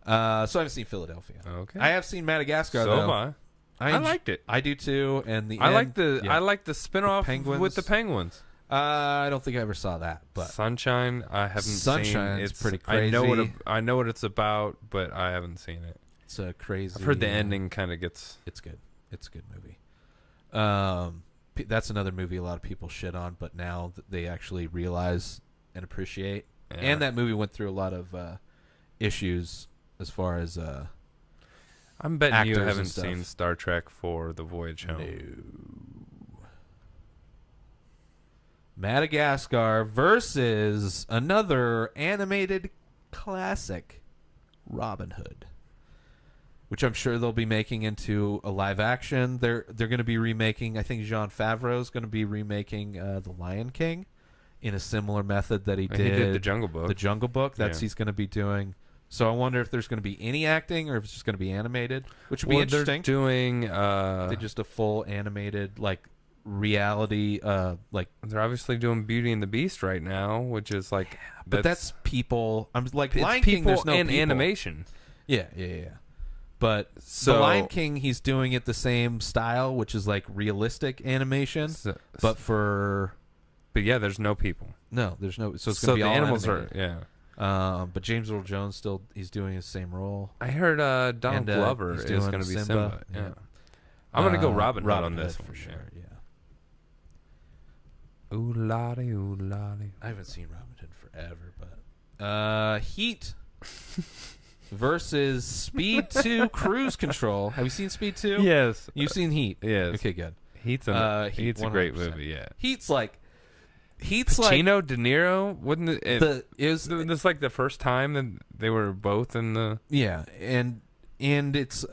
So I haven't seen Philadelphia. Okay. I have seen Madagascar So though. have I liked it. I do too. And I like the spinoff Penguins. with the penguins. I don't think I ever saw that, but Sunshine, I haven't seen. Sunshine's pretty crazy. I know what it's about, but I haven't seen it. it's a crazy. I've heard the ending kind of gets. It's good. It's a good movie. That's another movie a lot of people shit on, but now they actually realize and appreciate. Yeah. And that movie went through a lot of issues as far as I'm betting actors you and haven't stuff. seen Star Trek for The Voyage Home. Madagascar versus another animated classic, Robin Hood, which I'm sure they'll be making into a live action. They're going to be remaking. I think Jon Favreau is going to be remaking The Lion King in a similar method that he And did he did The Jungle Book. The Jungle Book. That's Yeah. he's going to be doing. So I wonder if there's going to be any acting or if it's just going to be animated, which would be interesting. They're doing. They just a full animated like reality like. They're obviously doing Beauty and the Beast right now, which is like. But that's people. I'm like it's Lion people King. There's no and people. animation. Yeah. But So- the Lion King, he's doing it the same style, which is like realistic animation, but yeah, there's no people. no, there's no. So it's So going to be the all animals animated. are But James Earl Jones he's doing his same role. I heard Donald And, Glover he's is doing going to be Simba. Simba. Yeah. Yeah. I'm going to go Robin Hood on this Hood one for sure. yeah. Yeah. Ooh lottie, ooh lottie. I haven't seen Robin Hood forever, but Heat versus Speed 2 Cruise Control. Have you seen Speed 2? Yes. You've seen Heat? Yes. Okay, good. Heat's Heat, a great 100%. movie. Yeah. Heat's like Pacino, De Niro, wouldn't it? this like the first time that they were both in the. yeah, and it's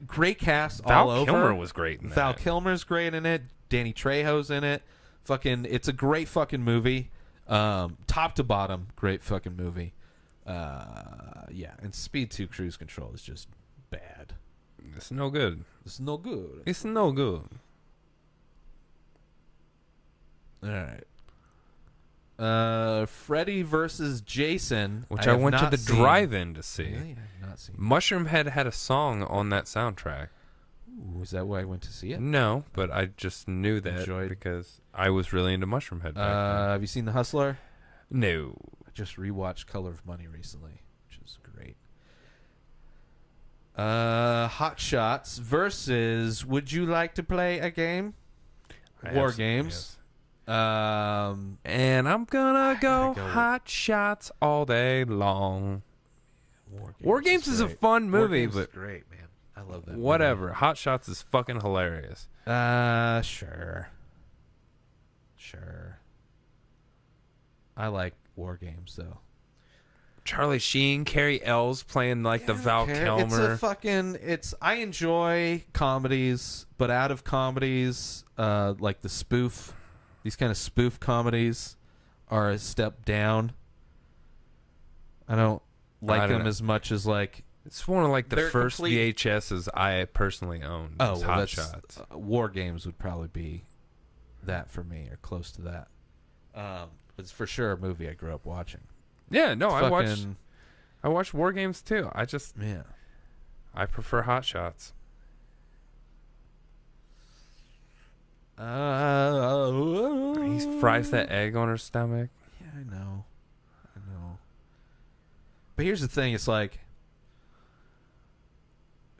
great cast Val all over. Kilmer was great in that. Val Kilmer's great in it. Danny Trejo's in it. It's a great fucking movie. Top to bottom, great fucking movie. Yeah, and Speed 2 Cruise Control is just bad. It's no good. It's no good. It's no good. All right. Freddy versus Jason, Which I have went to not the seen. drive-in to see. Really? I have not seen. Mushroomhead had a song on that soundtrack. Ooh, is that why I went to see it? No, but I just knew that Enjoyed. because I was really into Mushroomhead back Have you seen The Hustler? then. No. I just rewatched Color of Money recently, which is great. Hot Shots versus Would You Like to Play a Game? War Games. And I'm gonna go go Hot Shots all day long. War Games is a great. fun War movie, Games is but great, man. I love that. whatever. Hot Shots is fucking hilarious. Sure. I like War Games though. Charlie Sheen, Carrie Ells playing like the Val Kilmer. I enjoy comedies, but out of comedies, like these kind of spoof comedies are a step down. I don't like them as much as like. It's one of like the They're first complete- VHSs I personally owned. Oh, was well, Hot that's, Shots. War Games would probably be that for me, or close to that. It's for sure a movie I grew up watching. Yeah, no, I Fucking- watched War Games too. Yeah. I prefer Hot Shots. He fries that egg on her stomach. Yeah, I know. But here's the thing: it's like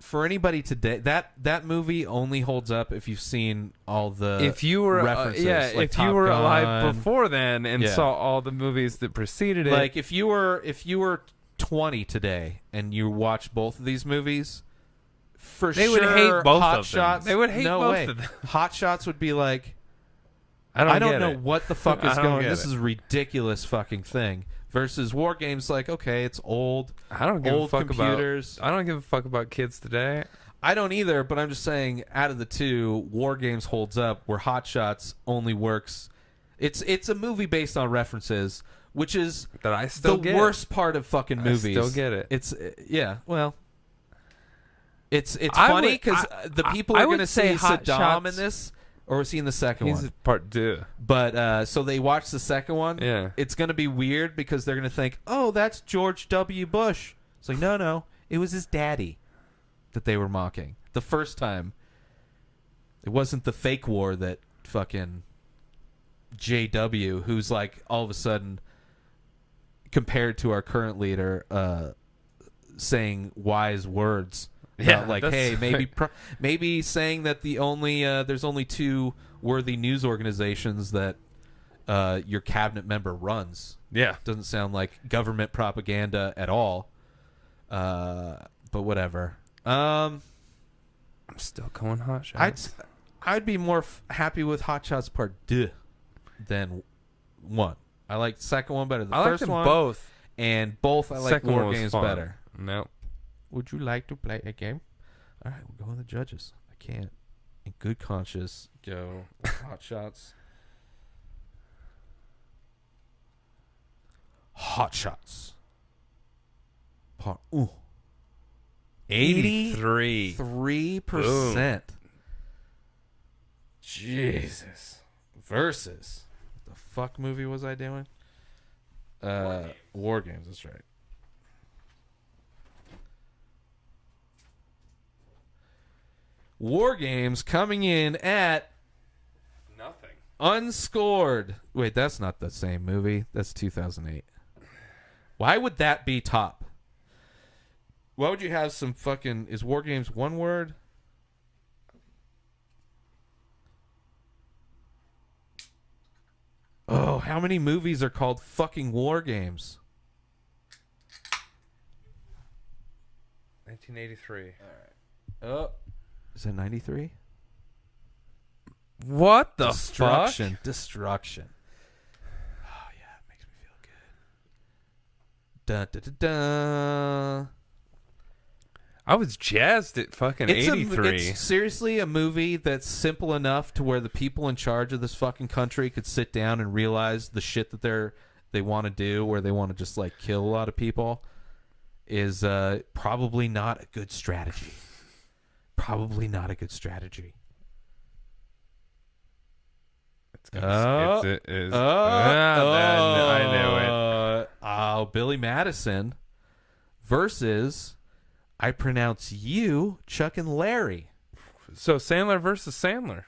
for anybody today, that movie only holds up if you've seen all the If you were references. like if Top you were Gun. alive before then and Yeah. saw all the movies that preceded it, Like if you were 20 today and you watch both of these movies, for They sure would hate both Hot of them. Shots. They would hate no both way. of them. Hot Shots would be like, I I don't don't know get it. what the fuck I is don't going. get This it. is a ridiculous fucking thing. Versus War Games, like okay, it's old. I don't give a old fuck computers. I don't give a fuck about kids today. I don't either, but I'm just saying, out of the two, War Games holds up, where Hot Shots only works. It's a movie based on references, which is That I still the get. worst part of fucking movies. I still get it. It's yeah, well, it's I funny would- because the people I are going to would say see Hot Saddam Shots- in this, or was he in the second He's one? part two. But so they watch the second one. Yeah. It's going to be weird because they're going to think, oh, that's George W. Bush. It's like, no, it was his daddy that they were mocking the first time. It wasn't the fake war that fucking JW, who's like all of a sudden compared to our current leader, saying wise words. Yeah, Like, that's- hey, maybe saying that the only there's only two worthy news organizations that your cabinet member runs. Yeah. Doesn't sound like government propaganda at all. But whatever. I'm still going Hot Shots. I'd be more happy with Hot Shots Part 2 than 1. I like the second one better than the I like first them one. both. And both I like Second one War was Games fun. better. No. Would you like to play a game? All right, we're going to the judges. I can't, in good conscience, go with Hot Shots. Hot Shots. Part 83. 83%. Jesus. Versus. What the fuck movie was I doing? War Games, that's right. War Games coming in at Nothing. unscored. Wait, that's not the same movie. That's 2008. Why would that be top? Why would you have some fucking... Is War Games one word? Oh, how many movies are called fucking War Games? 1983. Oh, is that 93? What the Destruction. fuck? Destruction. Oh, yeah. It makes me feel good. Dun, dun, dun, dun. I was jazzed at fucking 83. It's seriously a movie that's simple enough to where the people in charge of this fucking country could sit down and realize the shit that they want to do, where they want to just like kill a lot of people, is probably not a good strategy. Probably not a good strategy. I knew it. Oh, Billy Madison versus, I pronounce you, Chuck and Larry. So Sandler versus Sandler.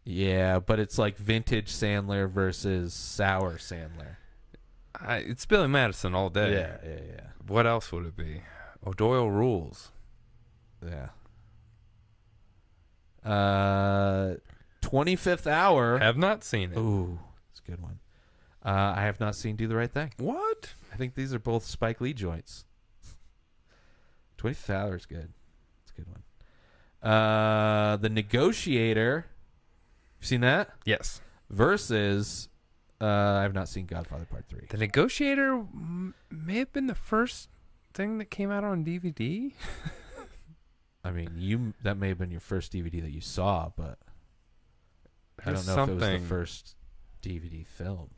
Yeah, but it's like vintage Sandler versus sour Sandler. It's Billy Madison all day. Yeah. What else would it be? O'Doyle Rules. Yeah. 25th Hour. Have not seen it. Ooh, it's a good one. I have not seen Do the Right Thing. What? I think these are both Spike Lee joints. 25th Hour is good. It's a good one. The Negotiator. You seen that? Yes. Versus, I have not seen Godfather Part 3. The Negotiator may have been the first thing that came out on DVD. I mean, that may have been your first DVD that you saw, but I don't know if it was the first DVD film.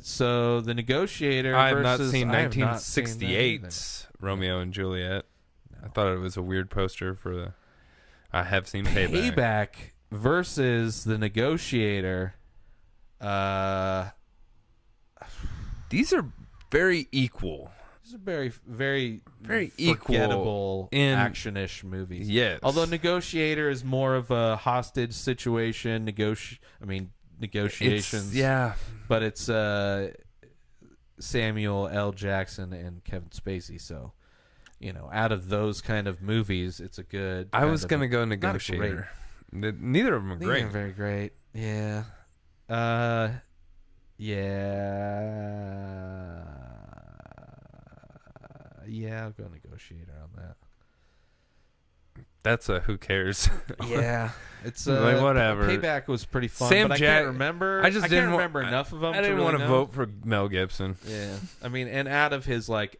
So The Negotiator. I have not versus, seen I have not seen 1968's Romeo and Juliet. No. I thought it was a weird poster for the. I have seen Payback. Payback versus The Negotiator. These are very equal. These are very equal forgettable in action-ish movies. Yes. Although Negotiator is more of a hostage situation. Negotiations. Yeah. But it's Samuel L. Jackson and Kevin Spacey. So, out of those kind of movies, it's a good. I was gonna go Negotiator. Neither of them are Neither great. are very great. Yeah. Yeah, I'll go Negotiator on that. That's a who cares. Yeah, it's like whatever. Payback was pretty fun, Sam but I Jack- can't remember. I just can't didn't remember enough of them. I didn't really want to know. vote for Mel Gibson. Yeah, I mean, and out of his like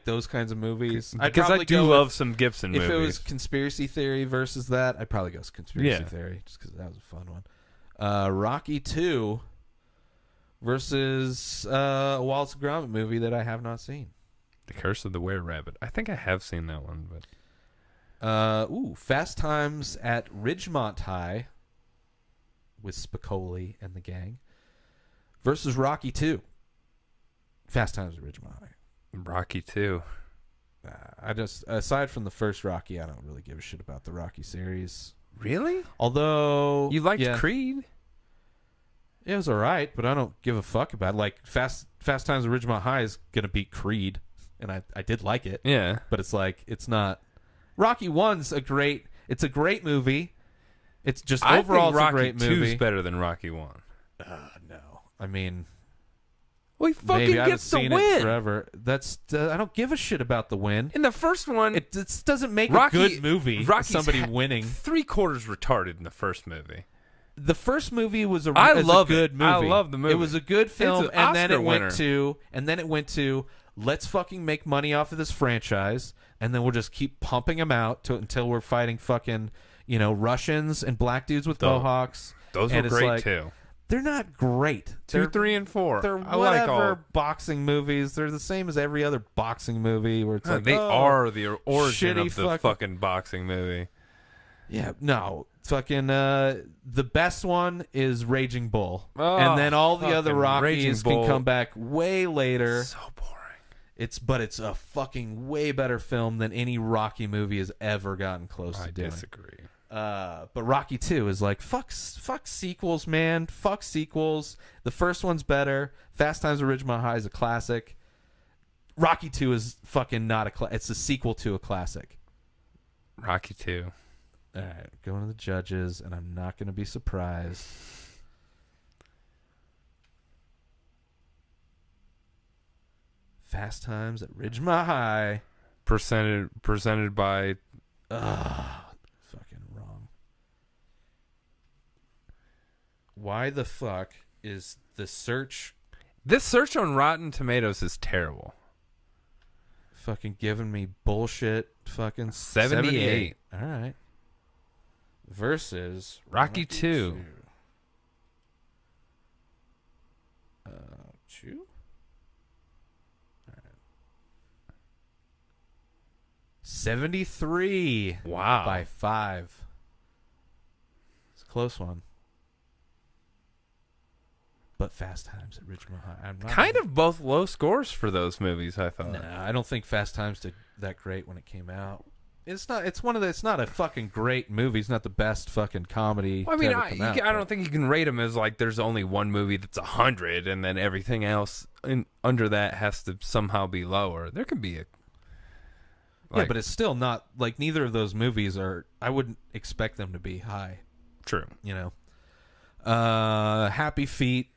those kinds of movies, I'd Because I probably do go love with- some Gibson If movies. it was Conspiracy Theory versus that, I'd probably go Conspiracy Yeah. Theory just because that was a fun one. Rocky 2 versus a Wallace and Gromit movie that I have not seen. The Curse of the Were-Rabbit. I think I have seen that one, but Fast Times at Ridgemont High with Spicoli and the gang versus Rocky 2. Fast Times at Ridgemont High. Rocky 2. Aside from the first Rocky, I don't really give a shit about the Rocky series. Really? Although You liked yeah, Creed? it was all right, but I don't give a fuck about it. Like Fast Times at Ridgemont High is gonna beat Creed, and I did like it. Yeah. But it's like it's not. Rocky 1's a great movie. It's just I overall think Rocky it's a great movie. 2's better than Rocky 1. No, I mean Well, he fucking maybe I've gets the seen it win. forever. That's I don't give a shit about the win. In the first one, It doesn't make Rocky- a good movie. Rocky's Somebody ha- winning. 3/4 retarded in the first movie. The first movie was a love good it. movie. I love the movie. It was a good film, an and then Oscar it winner. went to let's fucking make money off of this franchise, and then we'll just keep pumping them out until we're fighting fucking Russians and black dudes with mohawks. Those And were it's great like, too. They're not great. 2, 3, and 4. They're I whatever like all. boxing movies. They're the same as every other boxing movie where it's like They are the origin shitty of the fucking boxing movie. Yeah, no. Fucking the best one is Raging Bull. Oh, and then all the other fucking Raging Rockies can Bull. come back way later. So boring. But it's a fucking way better film than any Rocky movie has ever gotten close I to doing. disagree. But Rocky 2 is like fuck sequels, man. Fuck sequels. The first one's better. Fast Times at Ridgemont High is a classic. Rocky 2 is fucking not it's a sequel to a classic. Rocky 2. All right, going to the judges, and I'm not going to be surprised. Fast Times at Ridgemont High. Presented by. Fucking wrong. Why the fuck is the search This search on Rotten Tomatoes is terrible. fucking giving me bullshit? Fucking 78. All right. Versus Rocky 2. 2? 73. Wow. By 5. It's a close one. But Fast Times at Ridgemont High. I'm not Kind of both low scores for those movies, I thought. Nah, I don't think Fast Times did that great when it came out. It's not. It's one of the. It's not a fucking great movie. It's not the best fucking comedy. Well, I mean, to ever come out, I don't think you can rate them as like there's only one movie that's 100, and then everything else under that has to somehow be lower. There could be a. Yeah, but it's still not like neither of those movies are. I wouldn't expect them to be high. True. You know, Happy Feet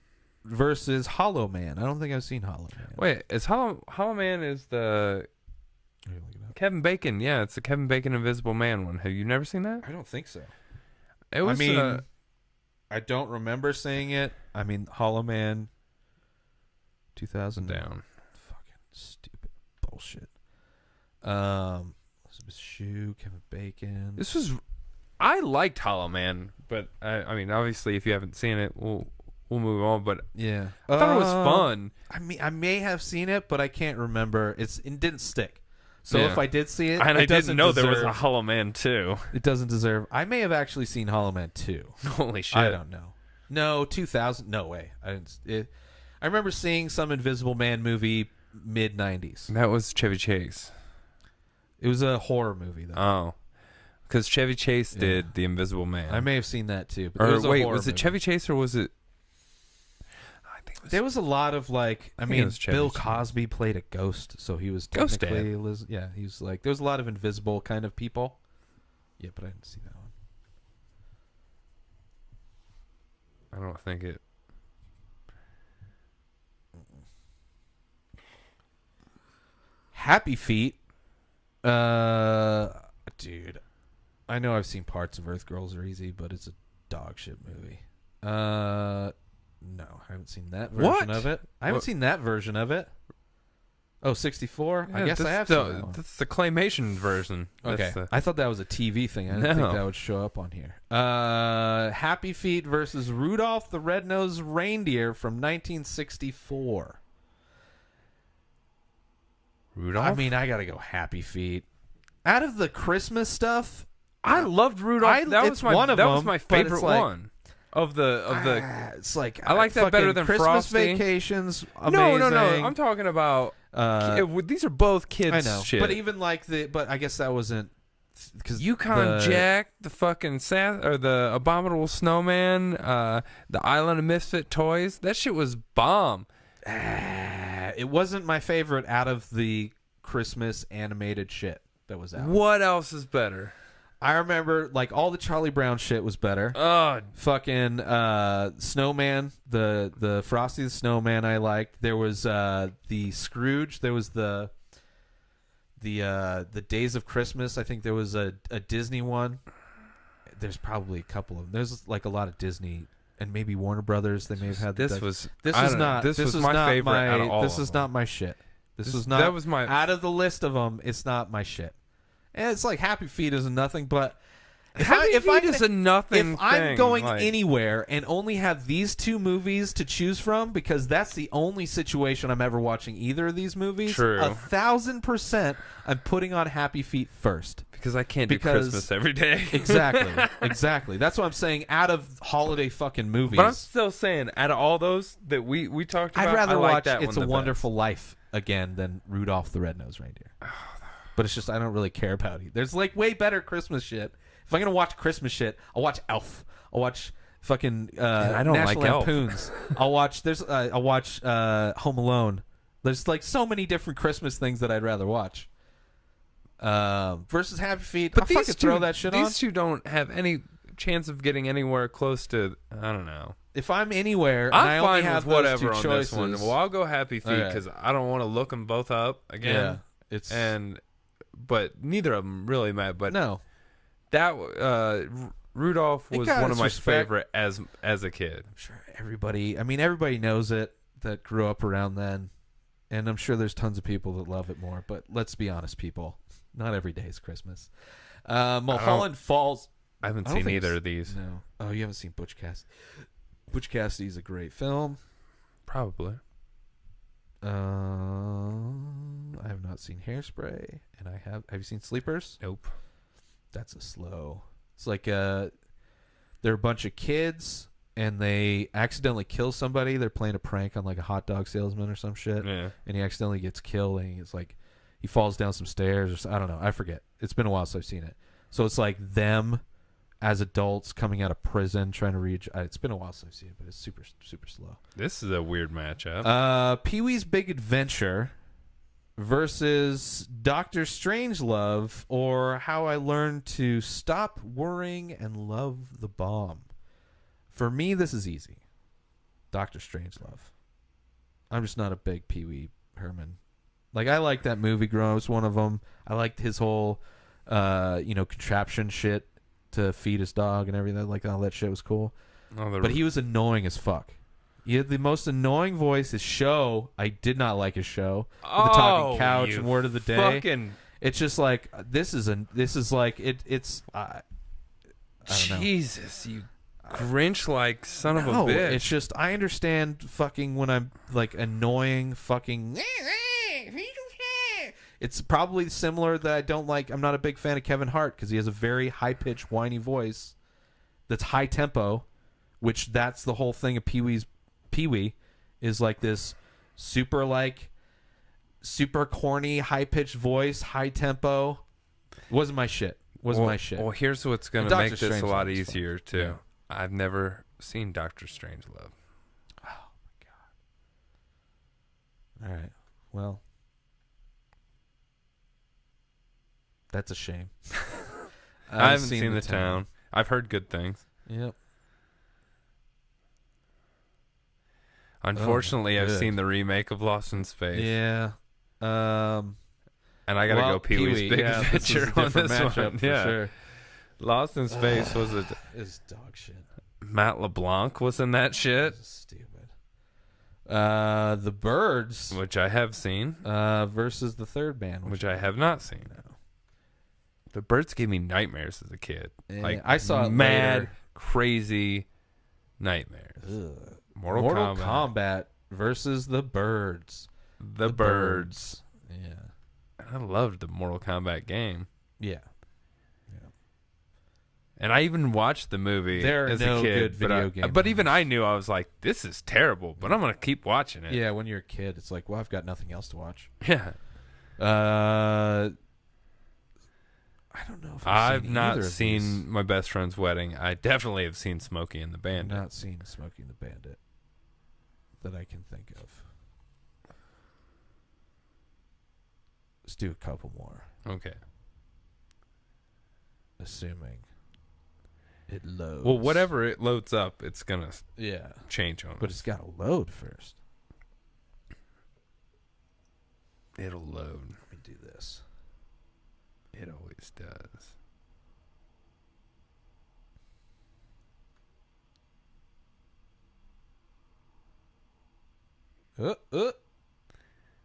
versus Hollow Man. I don't think I've seen Hollow Man. Wait, is Hollow Man is the Kevin Bacon? Yeah, it's the Kevin Bacon Invisible Man one. Have you never seen that? I don't think so. It was. I mean, I don't remember seeing it. I mean, Hollow Man. 2000 down. Fucking stupid bullshit. Elizabeth Shue, Kevin Bacon. This was. I liked Hollow Man, but I mean, obviously, if you haven't seen it, we'll move on. But yeah, I thought it was fun. I may have seen it, but I can't remember. It didn't stick. So Yeah. if I did see it, And I it didn't doesn't know there was deserve- a Hollow Man 2. It doesn't deserve. I may have actually seen Hollow Man 2. Holy shit! I don't know. No, 2000. No way. I remember seeing some Invisible Man movie mid 90s. That was Chevy Chase. It was a horror movie though. Oh, because Chevy Chase did The Invisible Man. I may have seen that too. But Or it was a wait, horror was it movie. Chevy Chase or was it? I think it was. There was a lot of like. I think it mean, was Chevy Bill Chase. Cosby played a ghost, so he was Ghost technically. Yeah, he was like. There was a lot of invisible kind of people. Yeah, but I didn't see that one. I don't think it. Happy Feet. Dude, I know I've seen parts of Earth Girls Are Easy, but it's a dog shit movie. No, I haven't seen that version What? of it. I haven't What? seen that version of it. Oh, 64? I Yeah, guess I have that's seen that one. That's the claymation version. Okay, That's the- I thought that was a TV thing. I didn't think No. that would show up on here. Happy Feet versus Rudolph the Red-Nosed Reindeer from 1964. Rudolph. I mean, I gotta go Happy Feet. Out of the Christmas stuff, I loved Rudolph. That it's was my one of that was them, my but it's favorite like- one of the. it's like I like that better fucking than Christmas Frosty. Vacations. Amazing. No. I'm talking about. These are both kids. I know, shit. but even like but I guess that wasn't because Yukon Jack, the fucking or the Abominable Snowman, the Island of Misfit Toys. That shit was bomb. It wasn't my favorite out of the Christmas animated shit that was out. What else is better? I remember like all the Charlie Brown shit was better. Oh, Fucking Snowman, the Frosty the Snowman I liked. There was the Scrooge. There was the Days of Christmas. I think there was a Disney one. There's probably a couple of them. There's like a lot of Disney and maybe Warner Brothers. They may have had this the, was. This I is don't know. not. This was is my not favorite my, out of all. This of is them. not my shit. This was not. That was my out of the list of them. It's not my shit. And it's like Happy Feet is a nothing, but Happy Feet is a nothing. if I'm thing, going like- anywhere and only have these two movies to choose from, because that's the only situation I'm ever watching either of these movies. True. 1,000%, I'm putting on Happy Feet first. because I can't do because- Christmas every day. Exactly. That's what I'm saying. Out of holiday fucking movies, But I'm still saying, out of all those that we talked about, I'd rather I like watch that It's one a the Wonderful Life again than Rudolph the Red-Nosed Reindeer. But it's just I don't really care about it. There's like way better Christmas shit. If I'm gonna watch Christmas shit, I'll watch Elf. I'll watch fucking I don't National like Elf. Lampoons. I'll watch Home Alone. There's like so many different Christmas things that I'd rather watch. Versus Happy Feet. I'll fucking throw that shit on. These two don't have any. chance of getting anywhere close to, I don't know. If I'm anywhere, and I'm I fine only have with whatever those on two choices, this one. Well, I'll go Happy Feet Okay. because I don't want to look them both up again. yeah, it's But neither of them really matter. But no. that Rudolph It was got one of its my respect. favorite as a kid. I'm sure everybody knows it that grew up around then, and I'm sure there's tons of people that love it more. But let's be honest, people, not every day is Christmas. Mulholland Falls. I haven't I don't seen think either it's- of these. No. Oh, you haven't seen Butch Cassidy. Butch Cassidy's a great film. Probably. I have not seen Hairspray, and have you seen Sleepers? Nope. That's a slow. It's like they're a bunch of kids and they accidentally kill somebody. They're playing a prank on like a hot dog salesman or some shit. Yeah. And he accidentally gets killed and it's like he falls down some stairs or I don't know. I forget. It's been a while since I've seen it. So it's like them as adults coming out of prison trying to reach. It's been a while since I've seen it, but it's super, super slow. This is a weird matchup. Pee-wee's Big Adventure versus Dr. Strangelove, or How I Learned to Stop Worrying and Love the Bomb. For me, this is easy. Dr. Strangelove. I'm just not a big Pee-wee Herman. Like, I liked that movie growing up. It was one of them. I liked his whole, contraption shit to feed his dog and everything. Like, all that shit was cool. But he was annoying as fuck. He had the most annoying voice. His show, I did not like his show. With the talking couch and word of the day. Fucking It's just like it's I don't know. Jesus, you Grinch-like son of a No, bitch. it's just I understand fucking when I'm like annoying fucking. It's probably similar that I don't like. I'm not a big fan of Kevin Hart because he has a very high pitched, whiny voice that's high tempo, which that's the whole thing of Peewee is like this super corny, high pitched voice, high tempo. Wasn't my shit. My shit. Well, here's what's going And to Dr. make this a lot Strangelove is easier, fun. too. Yeah. I've never seen Dr. Strangelove. Oh, my God. All right. Well, that's a shame. I haven't seen The Town. I've heard good things. Yep. Unfortunately, I've good. seen the remake of Lost in Space. Yeah. And I got to go Pee-wee's Big yeah, this is a Adventure on different this matchup one. for Yeah. sure. Lost in Space was a... It's dog shit. Matt LeBlanc was in that shit, This is stupid. The Birds which I have seen, versus the third band, which I have not seen. The Birds gave me nightmares as a kid. Eh, I saw it mad, later. crazy nightmares. Ugh. Mortal Kombat versus the Birds. The Birds. Yeah. I loved the Mortal Kombat game. Yeah. And I even watched the movie There are as no a kid. good video game But even movies. I knew, I was like, this is terrible, but I'm going to keep watching it. Yeah, when you're a kid, it's like, well, I've got nothing else to watch. Yeah. I don't know if I've seen not either of seen these. My Best Friend's Wedding. I definitely have seen Smokey and the I've Bandit. not seen Smokey and the Bandit that I can think of. Let's do a couple more, Okay. assuming it loads. Well, whatever it loads up, it's going to Yeah, change on but us. it's got to load first. It'll load. Let me do this. It always does.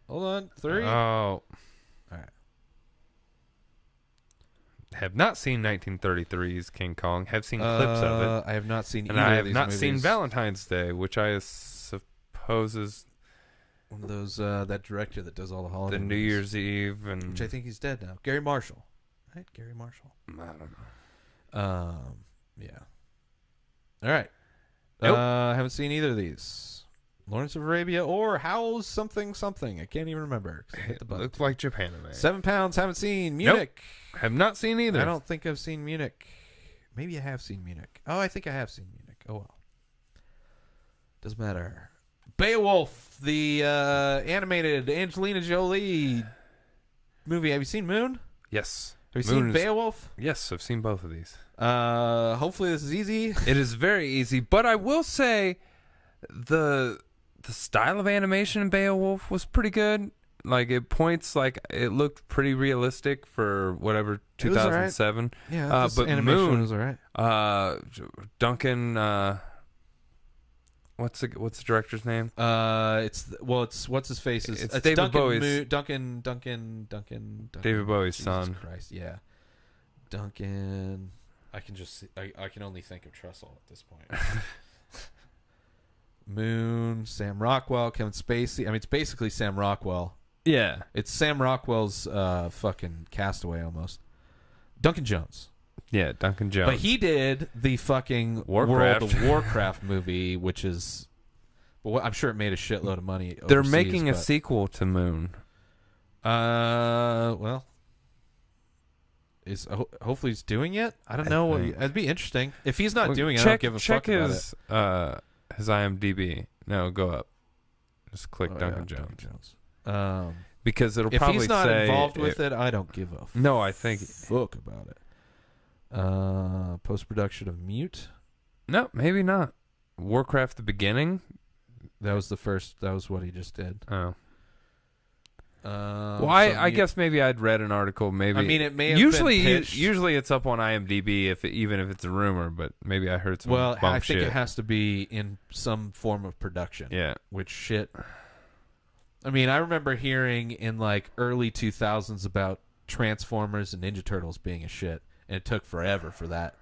Hold on, 3. Oh. All right. Have not seen 1933's King Kong. Have seen clips of it. I have not seen And either I of have these not seen movies. Valentine's Day, which I suppose is One of those that director that does all the holiday the New movies, Year's Eve. And which I think he's dead now. Gary Marshall, right? Gary Marshall. I don't know. Yeah. All right. Nope. I haven't seen either of these. Lawrence of Arabia or Howl's something. I can't even remember. 'Cause I hit the It button. looks like Japan to me. 7 pounds. Haven't seen Munich. Have not seen either. I don't think I've seen Munich. Maybe I have seen Munich. Oh, I think I have seen Munich. Oh well. Doesn't matter. Beowulf, the animated Angelina Jolie movie. Have you seen Moon? Yes. Have you Moon seen is- Beowulf? Yes, I've seen both of these. Hopefully this is easy. It is very easy, but I will say the style of animation in Beowulf was pretty good. Like it looked pretty realistic for whatever 2007. Yeah, but animation Moon was alright. Duncan. What's the director's name? It's what's his face? It's David David Bowie's. Duncan. David Bowie's Jesus son. Christ, yeah. Duncan. I can only think of Trestle at this point. Moon, Sam Rockwell, Kevin Spacey. I mean, it's basically Sam Rockwell. Yeah. It's Sam Rockwell's fucking Castaway almost. Duncan Jones. Yeah, Duncan Jones. But he did the fucking Warcraft. World of Warcraft movie, which is... Well, I'm sure it made a shitload of money overseas. They're making a sequel to Moon. Well... hopefully he's doing it. I don't know. It'd be interesting if he's not doing it. I don't give a fuck about it. Check his IMDb. No, go up. Just click Duncan Jones. Because it'll if probably he's not say involved with it, I don't give a no. I think fuck about it. Post production of Mute. No, maybe not. Warcraft: The Beginning. That was the first. That was what he just did. Oh. Well, I guess maybe I'd read an article. Maybe I mean, it may have usually been pitched. Usually it's up on IMDb even if it's a rumor. But maybe I heard some. Well, I think shit. it has to be in some form of production. Yeah. Which shit. I mean, I remember hearing in like early 2000s about Transformers and Ninja Turtles being a shit, and it took forever for that.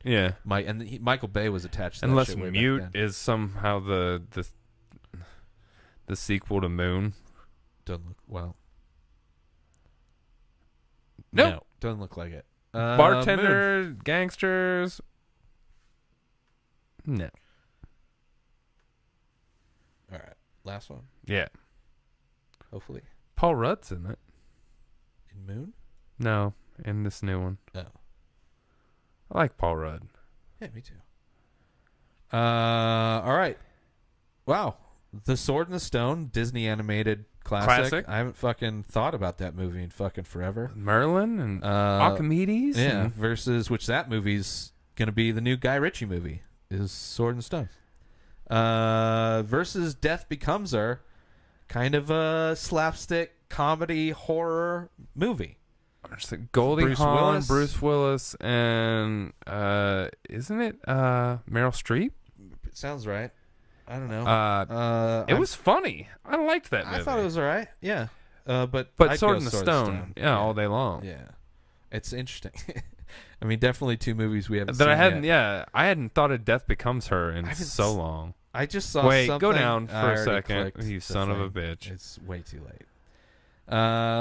Yeah. Michael Bay was attached to that Unless shit way Mute back then. is somehow the sequel to Moon. Doesn't look well. Nope. No, doesn't look like it. Bartender, Moon. gangsters. No. All right, last one. Yeah. Hopefully, Paul Rudd's in it. in Moon. No, in this new one. Oh, I like Paul Rudd. yeah, me too. All right. Wow, The Sword and the Stone, Disney animated classic. I haven't fucking thought about that movie in fucking forever. Merlin and Archimedes. Yeah, and- versus which that movie's gonna be the new Guy Ritchie movie is Sword and Stone. Versus Death Becomes Her, kind of a slapstick comedy horror movie. Goldie Bruce Hawn, Willis. Bruce Willis, and isn't it Meryl Streep? It sounds right. I don't know. It was funny. I liked that movie. I thought it was all right. Yeah. But But I'd Sword go in the Stone, yeah, all day long. Yeah. It's interesting. I mean, definitely two movies we haven't That seen I hadn't, yet. I hadn't thought of Death Becomes Her in I haven't so long. I just saw Wait, something. go down for I a already second, clicked you the son of a thing. bitch. It's way too late.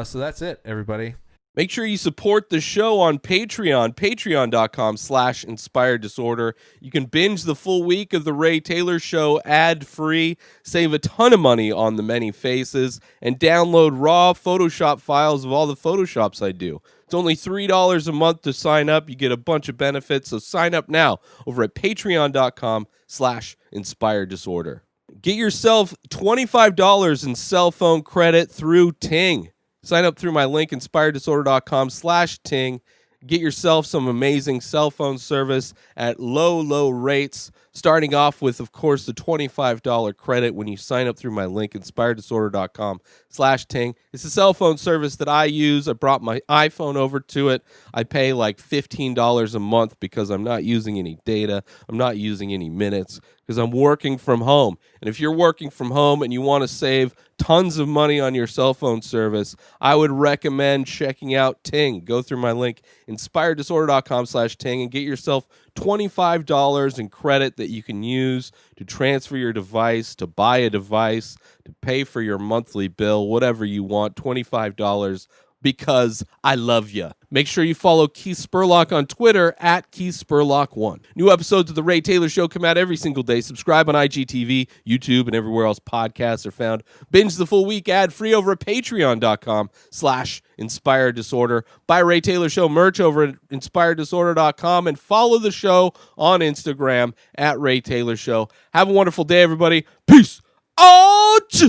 So that's it, everybody. Make sure you support the show on Patreon, patreon.com/inspired disorder. You can binge the full week of the Ray Taylor Show ad-free, save a ton of money on the many faces, and download raw Photoshop files of all the Photoshops I do. It's only $3 a month to sign up. You get a bunch of benefits, so sign up now over at patreon.com/inspired disorder. Get yourself $25 in cell phone credit through Ting. Sign up through my link, inspireddisorder.com/Ting. Get yourself some amazing cell phone service at low rates, starting off with, of course, the $25 credit when you sign up through my link, inspireddisorder.com/Ting. It's a cell phone service that I use. I brought my iPhone over to it. I pay like $15 a month because I'm not using any data. I'm not using any minutes because I'm working from home. And if you're working from home and you want to save tons of money on your cell phone service, I would recommend checking out Ting. Go through my link, inspireddisorder.com/Ting, and get yourself $25 in credit that you can use to transfer your device, to buy a device, to pay for your monthly bill, whatever you want, $25 because I love you. Make sure you follow Keith Spurlock on Twitter at KeithSpurlock1. New episodes of The Ray Taylor Show come out every single day. Subscribe on IGTV, YouTube, and everywhere else podcasts are found. Binge the full week ad-free over at patreon.com/inspired disorder. Buy Ray Taylor Show merch over at inspireddisorder.com and follow the show on Instagram at Ray Taylor Show. Have a wonderful day, everybody. Peace out!